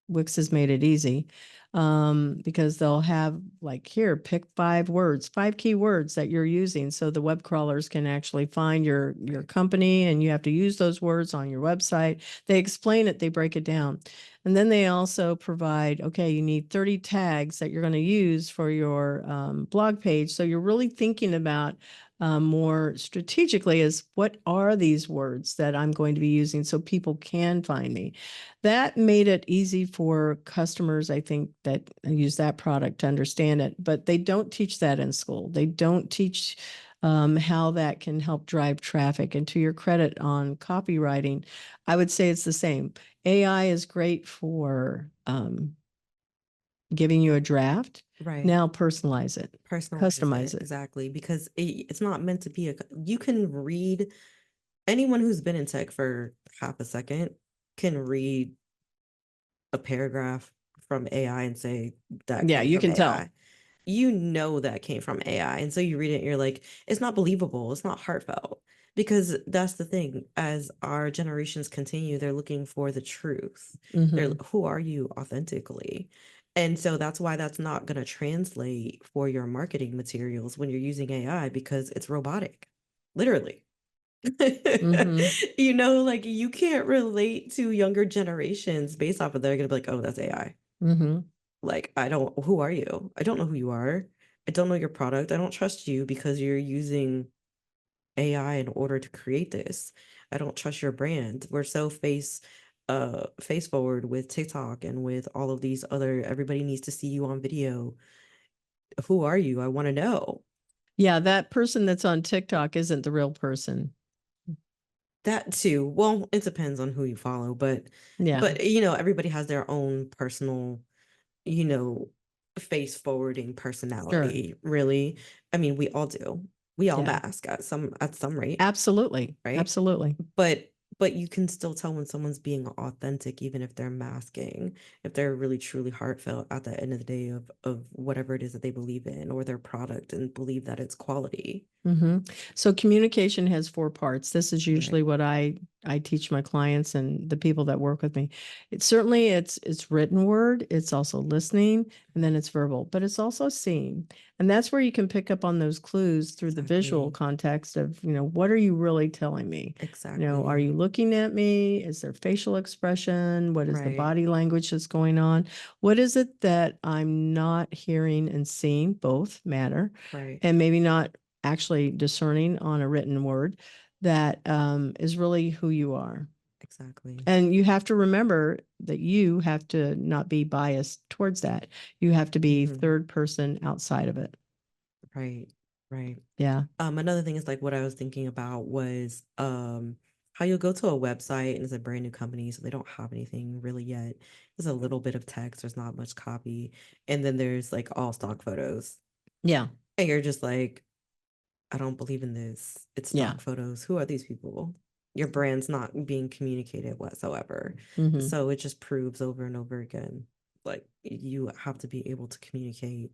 Wix has made it easy, because they'll have like, here, pick 5 words, 5 keywords that you're using, so the web crawlers can actually find your company, and you have to use those words on your website. They explain it, they break it down. And then they also provide, okay, you need 30 tags that you're going to use for your blog page. So you're really thinking about more strategically is, what are these words that I'm going to be using so people can find me? That made it easy for customers, I think, that use that product to understand it, but they don't teach that in school. They don't teach how that can help drive traffic. And to your credit on copywriting, I would say it's the same. AI is great for giving you a draft. Right. Now personalize it, customize it. Exactly, because it's not meant to be you can read, anyone who's been in tech for half a second can read a paragraph from AI and say that Yeah, came you from can tell. AI. You know that came from AI. And so you read it and you're like, it's not believable. It's not heartfelt. Because that's the thing. As our generations continue, they're looking for the truth. They're Mhm. who are you authentically? And so that's why that's not going to translate for your marketing materials when you're using AI, because it's robotic. Literally. Mhm. You know, like you can't relate to younger generations based off of, they're gonna be like, oh, that's AI. Mhm. Like, who are you? I don't know who you are. I don't know your product. I don't trust you because you're using AI in order to create this. I don't trust your brand. We're so face forward with TikTok and with all of these other, everybody needs to see you on video. Who are you? I want to know. Yeah, that person that's on TikTok isn't the real person. That too. Well, it depends on who you follow, Yeah, but you know, everybody has their own personal, you know, face forwarding sure. personality, really. I mean, we all do. We all Yeah, mask at some rate, absolutely. right? Absolutely. But you can still tell when someone's being authentic, even if they're masking, if they're really truly heartfelt at the end of the day of whatever it is that they believe in or their product and believe that it's quality. So communication has 4 parts. This is Right. usually what I teach my clients and the people that work with me. It's certainly it's written word, it's also listening, and then it's verbal, but it's also seeing. And that's where you can pick up on those clues through the visual Exactly. context of, what are you really telling me? Are Exactly. you looking at me? Is there facial expression? What is the Right. body language that's going on? What is it that I'm not hearing and seeing? Both matter. Right. And maybe not actually discerning on a written word that is really who you are. Exactly. And you have to remember that you have to not be biased towards that. You have to be Hmm. third person outside of it. Right. Right. Yeah. Another thing is like what I was thinking about was how you'll go to a website and it's a brand new company, so they don't have anything really yet. There's a little bit of text, there's not much copy, and then there's like all stock photos. Yeah. And you're just like, I don't believe in this. It's Yeah. stock photos. Who are these people? Your brand's not being communicated whatsoever. Hmm. So it just proves over and over again, like you have to be able to communicate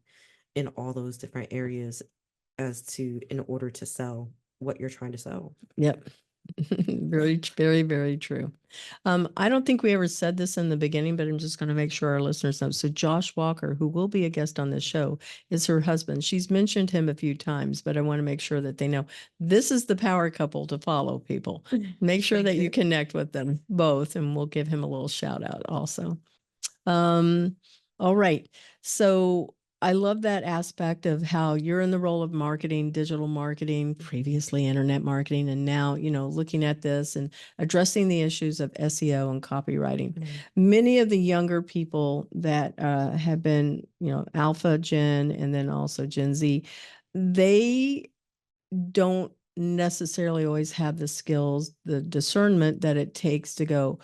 in all those different areas as to in order to sell what you're trying to sell. Yep. Very, very, very true. I don't think we ever said this in the beginning, but I'm just going to make sure our listeners know. So Josh Walker, who will be a guest on this show, is her husband. She's mentioned him a few times, but I want to make sure that they know this is the power couple to follow, people. Make sure Thank that you you. connect with them both, and we'll give him a little shout out also. Um, all right. So I love that aspect of how you're in the role of marketing, digital marketing, previously internet marketing, and now, looking at this and addressing the issues of SEO and copywriting. Right. Many of the younger people that have been, Alpha Gen and then also Gen Z, they don't necessarily always have the skills, the discernment that it takes to go,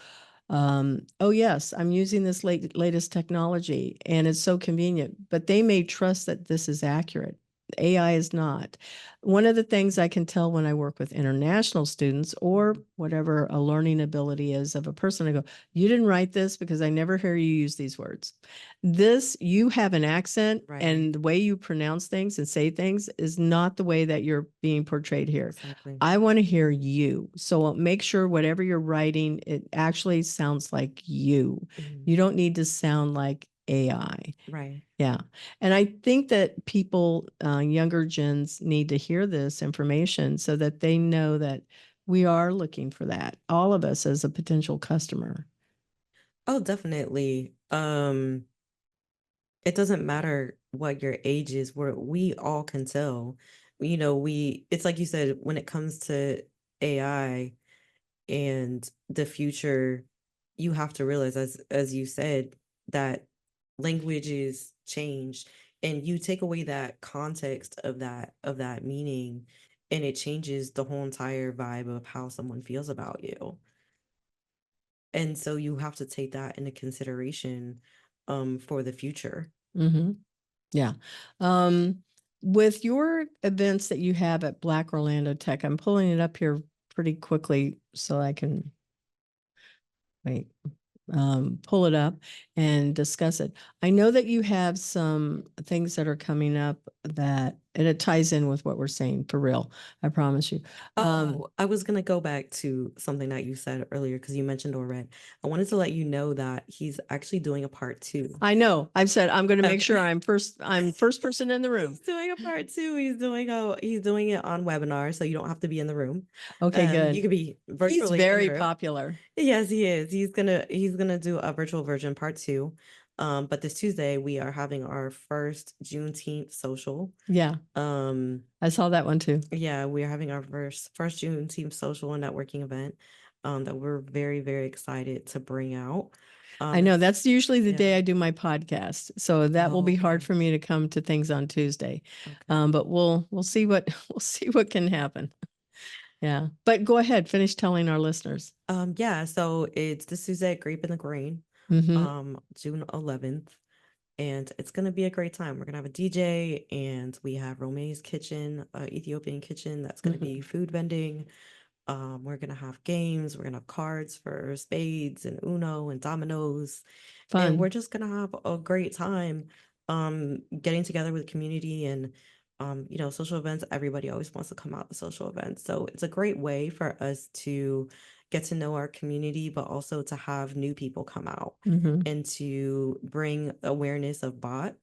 Oh yes, I'm using this latest technology and it's so convenient, but they may trust that this is accurate. AI is not. One of the things I can tell when I work with international students or whatever a learning ability is of a person, I go, you didn't write this because I never hear you use these words. This, you have an accent Right. and the way you pronounce things and say things is not the way that you're being portrayed here. Exactly. I want to hear you. So make sure whatever you're writing, it actually sounds like you. Mhm. You don't need to sound like AI. Right. Yeah. And I think that people, younger gens, need to hear this information so that they know that we are looking for that, all of us as a potential customer. Oh, definitely. It doesn't matter what your age is, we all can tell. It's like you said, when it comes to AI and the future, you have to realize, as you said, that languages change, and you take away that context of that meaning, and it changes the whole entire vibe of how someone feels about you. And so you have to take that into consideration for the future. Mm-hmm. Yeah. Um, with your events that you have at Black Orlando Tech, I'm pulling it up here pretty quickly so I can wait. Pull it up and discuss it. I know that you have some things that are coming up that, and it ties in with what we're saying for real. I promise you. I was gonna go back to something that you said earlier because you mentioned Orred. I wanted to let you know that he's actually doing a part two. I know. I've said I'm going to make sure Okay. I'm first person in the room. He's doing a part two. He's doing it on webinar, so you don't have to be in the room. Okay, You good. could be He's virtually in the very room. popular. Yes, he is. He's gonna do a virtual version part two. But this Tuesday we are having our first Juneteenth social. Yeah, I saw that one too. Yeah, we are having our first Juneteenth social and networking event that we're very, very excited to bring out. I know that's usually the yeah. day I do my podcast, so that will Oh, be hard okay. for me to come to things on Tuesday. Okay. But we'll see what we'll see what can happen. Yeah, but go ahead, finish telling our listeners. Yeah, so it's this Tuesday at Grape in the Grain, Mm-hmm. June 11th, and it's gonna be a great time. We're gonna have a DJ, and we have Rome's Kitchen, Ethiopian kitchen. That's gonna be food vending. We're gonna have games. We're gonna have cards for spades and Uno and dominoes, and we're Fun. just gonna have a great time. Getting together with the community and social events. Everybody always wants to come out to social events, so it's a great way for us to get to know our community, but also to have new people come out Mm-hmm. and to bring awareness of bot.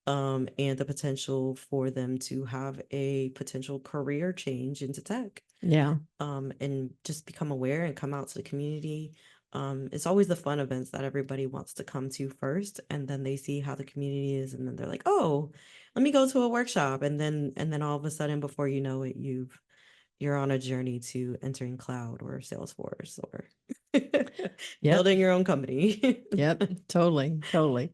And the potential for them to have a potential career change into tech, Yeah. and just become aware and come out to the community. It's always the fun events that everybody wants to come to first, and then they see how the community is, and then they're like, "Oh, let me go to a workshop," and then all of a sudden, before you know it, you're on a journey to entering cloud or Salesforce or Yep. building your own company. Yep. Totally. Totally.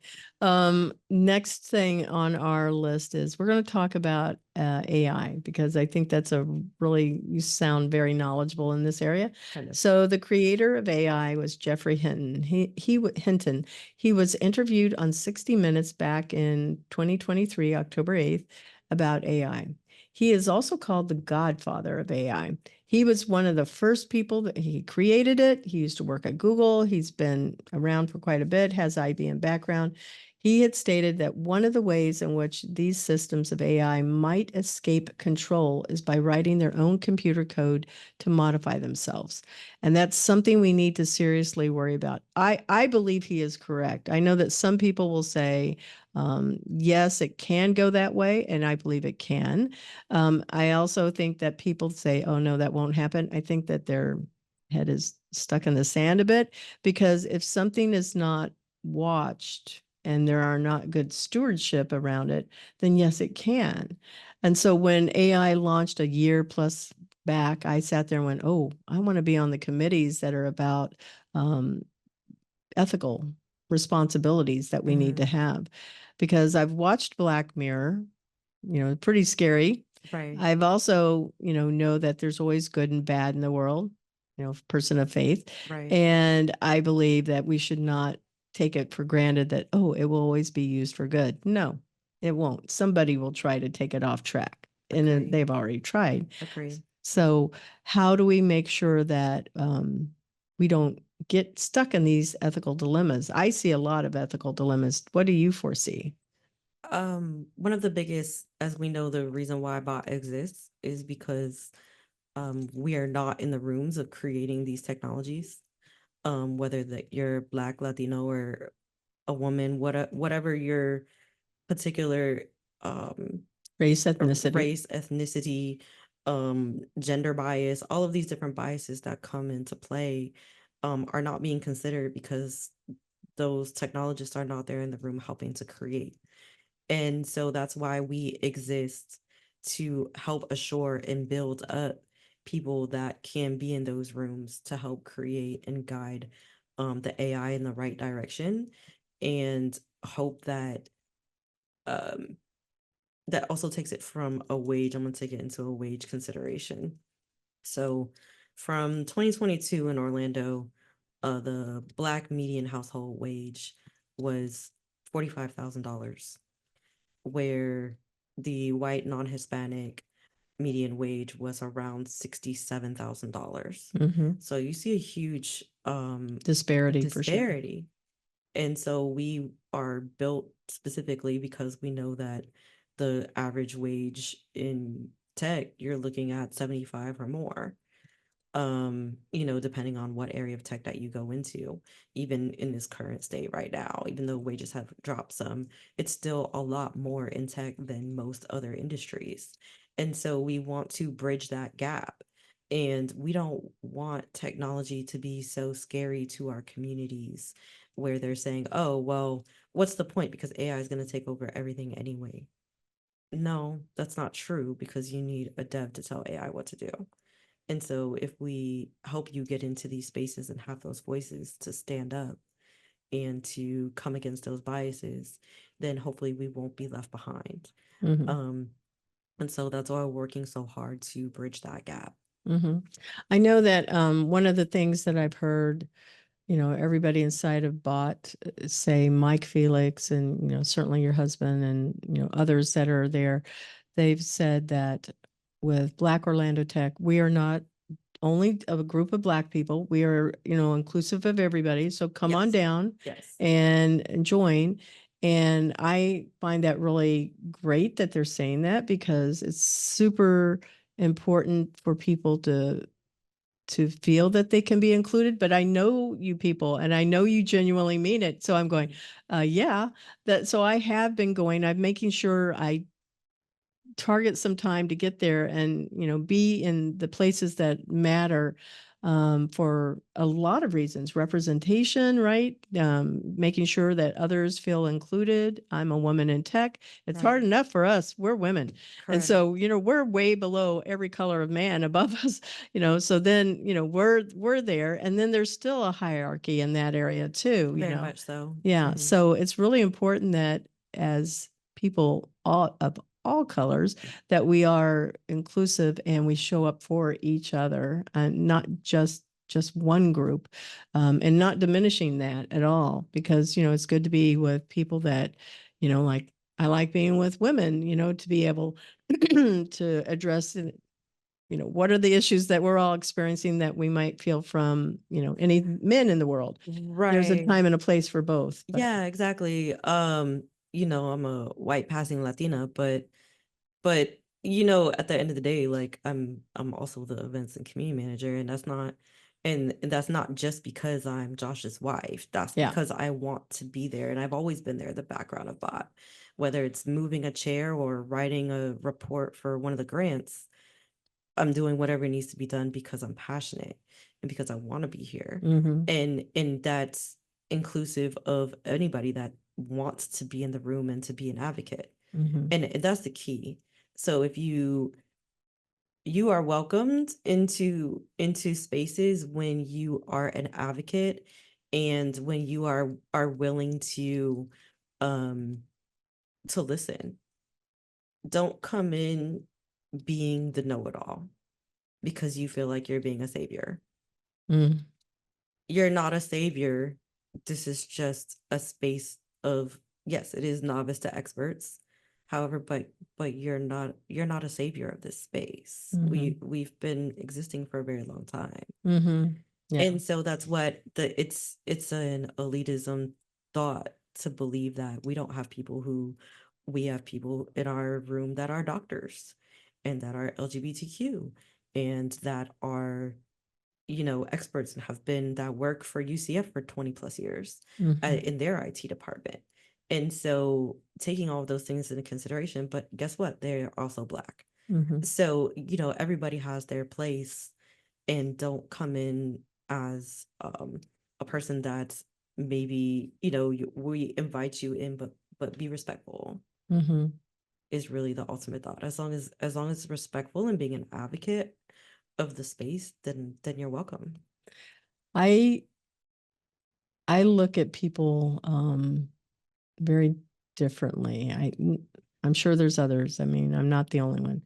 Next thing on our list is we're going to talk about AI because I think that's you sound very knowledgeable in this area. Kind of. So the creator of AI was Jeffrey Hinton. Hinton. He was interviewed on 60 Minutes back in 2023, October 8th, about AI. He is also called the godfather of AI. He was one of the first people that he created it. He used to work at Google. He's been around for quite a bit, has IBM background. He had stated that one of the ways in which these systems of AI might escape control is by writing their own computer code to modify themselves. And that's something we need to seriously worry about. I believe he is correct. I know that some people will say, yes, it can go that way, and I believe it can. I also think that people say, oh, no, that won't happen. I think that their head is stuck in the sand a bit because if something is not watched and there are not good stewardship around it, then yes, it can. And so when AI launched a year plus back, I sat there and went, oh, I want to be on the committees that are about um, ethical responsibilities that we need to have because I've watched Black Mirror, pretty scary. Right. I've also, know that there's always good and bad in the world. person of faith. Right. And I believe that we should not take it for granted that, oh, it will always be used for good. No, it won't. Somebody will try to take it off track, and Agree. they've already tried. Agree. So, how do we make sure that we don't get stuck in these ethical dilemmas? I see a lot of ethical dilemmas. What do you foresee? One of the biggest, as we know, the reason why bot exists is because we are not in the rooms of creating these technologies. Whether that you're Black, Latino, or a woman, whatever your particular um Race, ethnicity. race, ethnicity, gender bias, all of these different biases that come into play are not being considered because those technologists are not there in the room helping to create. And so that's why we exist, to help assure and build up people that can be in those rooms to help create and guide the AI in the right direction, and hope that um, that also takes it from a wage. I'm going to take it into a wage consideration. So from 2022 in Orlando, the Black median household wage was $45,000, where the white non-Hispanic median wage was around $67,000. Mm-hmm. So you see a huge Disparity, for sure. disparity. And so we are built specifically because we know that the average wage in tech, you're looking at 75 or more. Depending on what area of tech that you go into, even in this current state right now, even though wages have dropped some, it's still a lot more in tech than most other industries. And so we want to bridge that gap. And we don't want technology to be so scary to our communities where they're saying, oh, well, what's the point? Because AI is going to take over everything anyway. No, that's not true, because you need a dev to tell AI what to do. And so if we help you get into these spaces and have those voices to stand up and to come against those biases, then hopefully we won't be left behind. Mm-hmm. And so that's why we're working so hard to bridge that gap. Mm-hmm. I know that one of the things that I've heard, everybody inside of bot say, Mike Felix, and certainly your husband, and others that are there, they've said that with Black Orlando Tech, we are not only a group of Black people. We are, inclusive of everybody. So come on Yes. down Yes. and join. And I find that really great that they're saying that, because it's super important for people to feel that they can be included. But I know you people, and I know you genuinely mean it. So I'm going, yeah, so I have been going. I'm making sure I target some time to get there and be in the places that matter, for a lot of reasons. Representation, right? Making sure that others feel included. I'm a woman in tech. It's hard enough for us. We're women. And so we're way below every color of man above us. So then we're there, and then there's still a hierarchy in that area too. Very much so. Yeah. Mhm. So it's really important that, as people of all colors, that we are inclusive and we show up for each other, and not just one group, and not diminishing that at all, because it's good to be with people that, like, I like being with women, to be able to address, what are the issues that we're all experiencing that we might feel from, any men in the world. Right. There's a time and a place for both. Yeah, exactly. I'm a white passing Latina, but at the end of the day, like, I'm also the events and community manager, and that's not just because I'm Josh's wife. That's because I want to be there, and I've always been there, the background of bot, whether it's moving a chair or writing a report for one of the grants. I'm doing whatever needs to be done because I'm passionate and because I want to be here. Mm-hmm. And that's inclusive of anybody that wants to be in the room and to be an advocate. Mm-hmm. And that's the key. So if you are welcomed into spaces when you are an advocate, and when you are willing to listen. Don't come in being the know-it-all because you feel like you're being a savior. Mm, You're not a savior. This is just a space of, yes, it is novice to experts. However, but you're not a savior of this space. mhm, We've been existing for a very long time. mhm. Yeah. And so that's what it's an elitism thought to believe that we have people in our room that are doctors and that are LGBTQ and that are, experts and have been that work for UCF for 20 plus years Mhm, in their IT department. And so taking all of those things into consideration, but guess what? They're also Black. mhm, So, everybody has their place, and don't come in as a person that's maybe, we invite you in, but be respectful mhm. is really the ultimate thought. As long as it's respectful and being an advocate of the space, then you're welcome. I I look at people very differently. I'm sure there's others. I mean, I'm not the only one.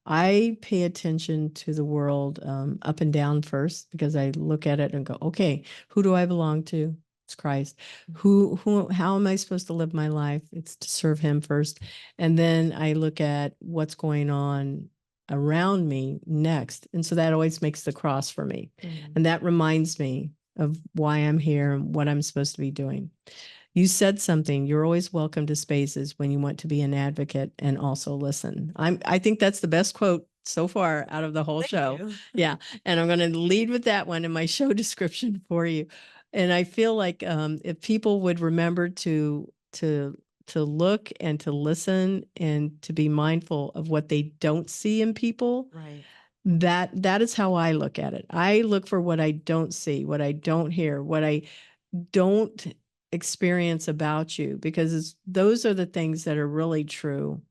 I pay attention to the world up and down first because I look at it and go, okay, who do I belong to? It's Christ. How am I supposed to live my life? It's to serve him first. And then I look at what's going on around me next. And so that always makes the cross for me. Mm. And that reminds me of why I'm here and what I'm supposed to be doing. You said something. You're always welcome to spaces when you want to be an advocate and also listen. I think that's the best quote so far out of the whole Thank show. you. Yeah. And I'm going to lead with that one in my show description for you. And I feel like if people would remember to look and to listen and to be mindful of what they don't see in people, Right. that is how I look at it. I look for what I don't see, what I don't hear, what I don't experience about you, because those are the things that are really true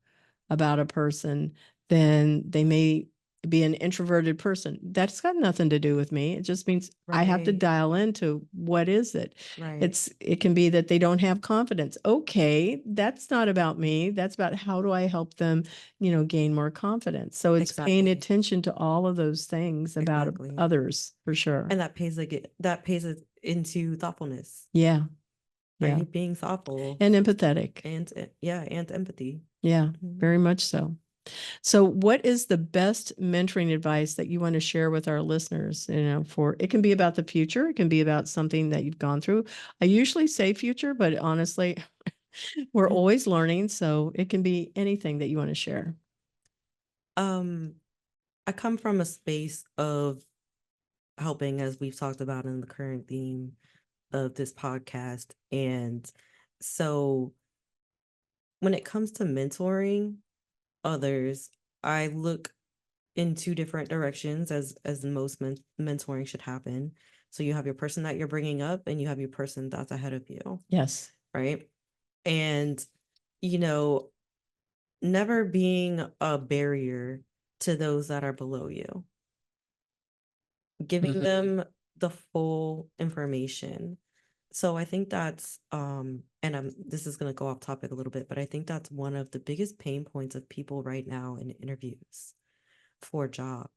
about a person. Then they may be an introverted person. That's got nothing to do with me. It just means I have to Right. dial into what is it. Right. It can be that they don't have confidence. Okay, that's not about me. That's about how do I help them, gain more confidence. So it's paying Exactly. attention to all of those things about Exactly. others for sure. And that pays into thoughtfulness, Yeah, yeah. right? Being thoughtful And empathetic. and yeah, and empathy. Yeah, Mhm. very much so. So what is the best mentoring advice that you want to share with our listeners? For it can be about the future, it can be about something that you've gone through. I usually say future, but honestly, we're always learning, so it can be anything that you want to share. Um, I come from a space of helping, as we've talked about in the current theme of this podcast. And so when it comes to mentoring others, I look in two different directions as most mentoring should happen. So you have your person that you're bringing up and you have your person that's ahead of you, Yes. right? And you know, never being a barrier to those that are below you, giving Mhm. them the full information. So I think that's and this is going to go off topic a little bit, but I think that's one of the biggest pain points of people right now in interviews for a job.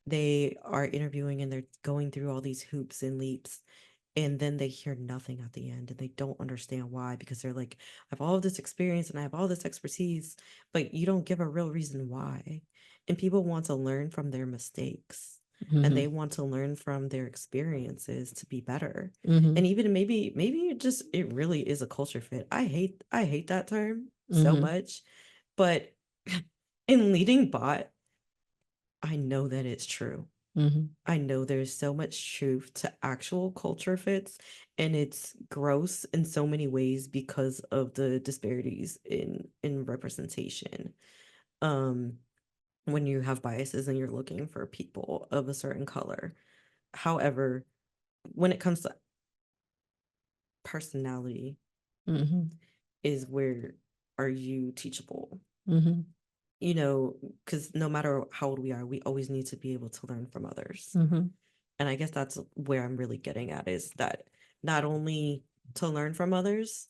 They are interviewing and they're going through all these hoops and leaps, and then they hear nothing at the end and they don't understand why, because they're like, I have all of this experience and I have all this expertise, but you don't give a real reason why. And people want to learn from their mistakes, and they Mhm. want to learn from their experiences to be better. And Mhm. even maybe it really is a culture fit. I hate that term so Mhm. much, but in leading bot, I know that it's true. Mhm. I know there's so much truth to actual culture fits, and it's gross in so many ways because of the disparities in representation. Um, when you have biases and you're looking for people of a certain color. However, when it comes to personality, Mhm. is where are you teachable? Mhm. Because no matter how old we are, we always need to be able to learn from others. Mhm. And I guess that's where I'm really getting at, is that not only to learn from others,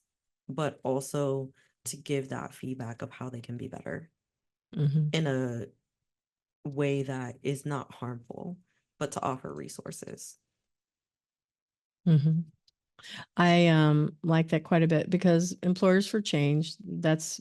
but also to give that feedback of how they can be better Mhm. in a way that is not harmful, but to offer resources. Mhm. I like that quite a bit because employers for change, that's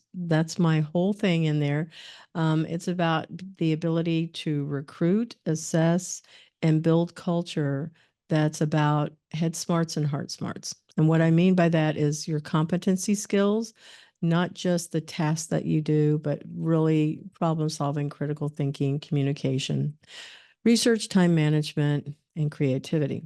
my whole thing in there. It's about the ability to recruit, assess, and build culture that's about head smarts and heart smarts. And what I mean by that is your competency skills, not just the tasks that you do, but really problem solving, critical thinking, communication, research, time management, and creativity.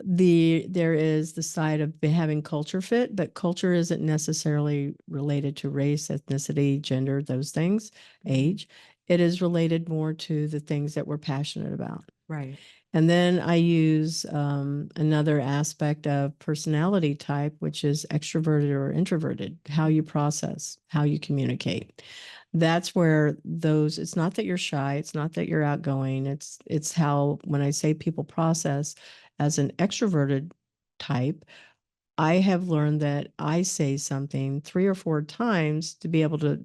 There is the side of having culture fit, but culture isn't necessarily related to race, ethnicity, gender, those things, age. It is related more to the things that we're passionate about. Right. And then I use another aspect of personality type, which is extroverted or introverted, how you process, how you communicate. That's where those, it's not that you're shy, it's not that you're outgoing, it's how, when I say people process as an extroverted type, I have learned that I say something 3 or 4 times to be able to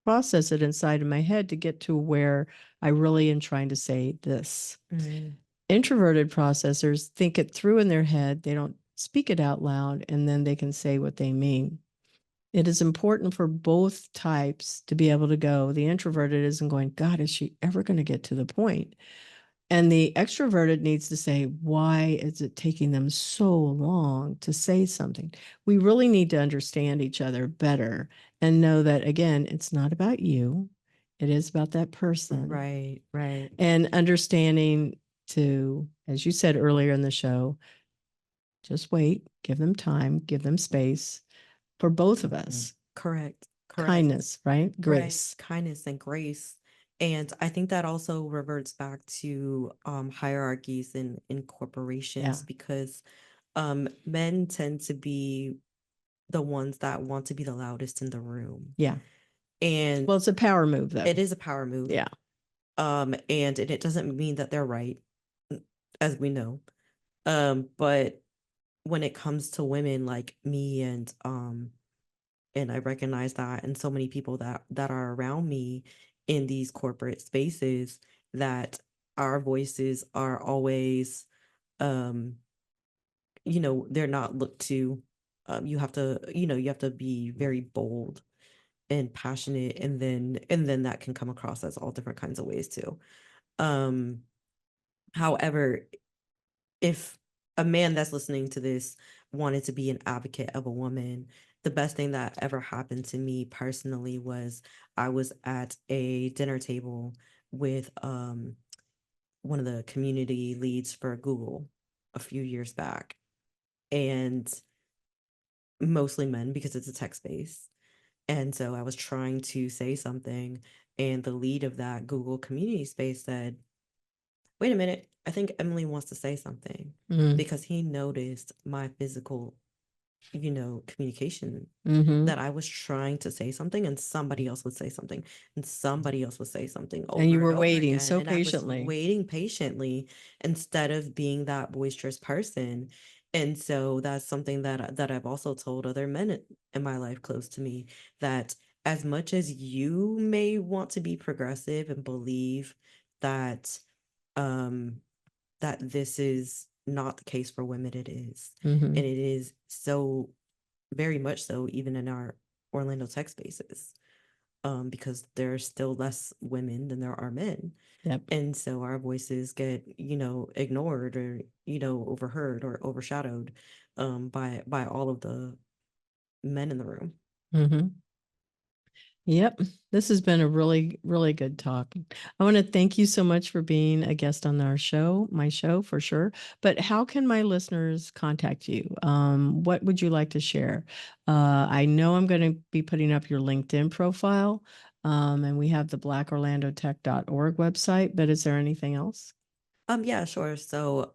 process it inside of my head to get to where I really am trying to say this. Mm. Introverted processors think it through in their head, they don't speak it out loud, and then they can say what they mean. It is important for both types to be able to go. The introverted isn't going, God, is she ever going to get to the point? And the extroverted needs to say, why is it taking them so long to say something? We really need to understand each other better and know that, again, it's not about you, it is about that person. Right, right. And understanding to, as you said earlier in the show, just wait, give them time, give them space for both of us. Correct. Correct. Kindness, right? Right. Grace. Kindness and grace. And I think that also reverts back to hierarchies in corporations Yeah. because men tend to be the ones that want to be the loudest in the room. Yeah. And Well, it's a power move, though. it is a power move. Yeah. And it doesn't mean that they're right, as we know. But when it comes to women like me and I recognize that in so many people that are around me in these corporate spaces, that our voices are always um they're not looked to. You have to, you have to be very bold and passionate, and then that can come across as all different kinds of ways too. um However, if a man that's listening to this wanted to be an advocate of a woman, the best thing that ever happened to me personally was I was at a dinner table with one of the community leads for Google a few years back, and mostly men because it's a tech space. And so I was trying to say something, and the lead of that Google community space said, wait a minute, I think Emily wants to say something, because he noticed my physical, communication, Mm-hmm. that I was trying to say something and somebody else would say something and somebody else would say something And you over were and over waiting again. so And I was patiently. waiting patiently instead of being that boisterous person. And so that's something that I've also told other men in my life close to me, that as much as you may want to be progressive and believe that um that this is not the case for women, it is. Mm-hmm. And it is so very much so even in our Orlando tech spaces, because there are still less women than there are men. Yep. And so our voices get, ignored or, overheard or overshadowed by all of the men in the room. Mm-hmm. Yep. This has been a really, really good talk. I want to thank you so much for being a guest on our show, my show for sure. But how can my listeners contact you? What would you like to share? I know I'm going to be putting up your LinkedIn profile, and we have the blackorlandotech.org website, but is there anything else? Yeah, sure. So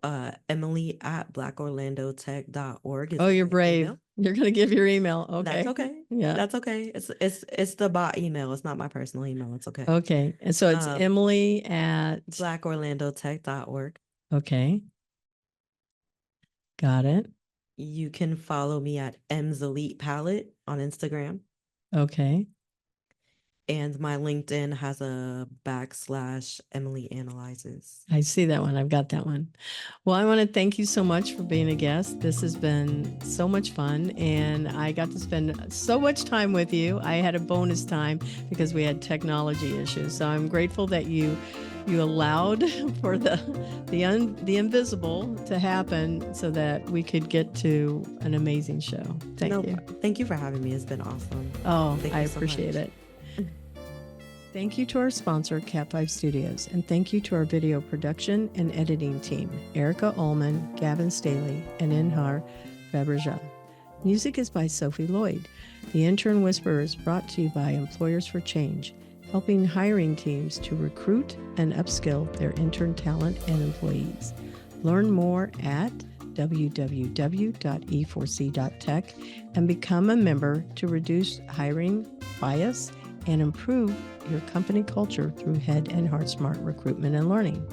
Emily at blackorlandotech.org is Oh, you're my brave. email. You're going to give your email. That's Okay. okay. Yeah. That's okay. It's the bot email. It's not my personal email. It's okay. Okay. And so it's Um, Emily at, blackorlandotech.org. okay. Got it. You can follow me at M's Elite Palette on Instagram. Okay. And my LinkedIn has a / Emily Analyzes. I see that one. I've got that one. Well, I want to thank you so much for being a guest. This has been so much fun, and I got to spend so much time with you. I had a bonus time because we had technology issues. So I'm grateful that you allowed for the invisible to happen so that we could get to an amazing show. Thank you. Thank you for having me. It's been awesome. Oh, Thank I you so appreciate much. it. Thank you to our sponsor, Cat 5 Studios, and thank you to our video production and editing team, Erica Ullman, Gavin Staley, and Inhar Faberja. Music is by Sophie Lloyd. The Intern Whisperer is brought to you by Employers for Change, helping hiring teams to recruit and upskill their intern talent and employees. Learn more at www.e4c.tech and become a member to reduce hiring bias and improve your company culture through head and heart smart recruitment and learning.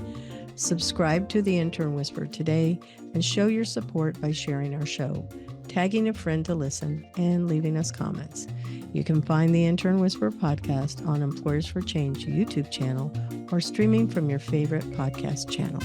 Subscribe to the Intern Whisperer today and show your support by sharing our show, tagging a friend to listen, and leaving us comments. You can find the Intern Whisperer podcast on Employers for Change YouTube channel or streaming from your favorite podcast channel.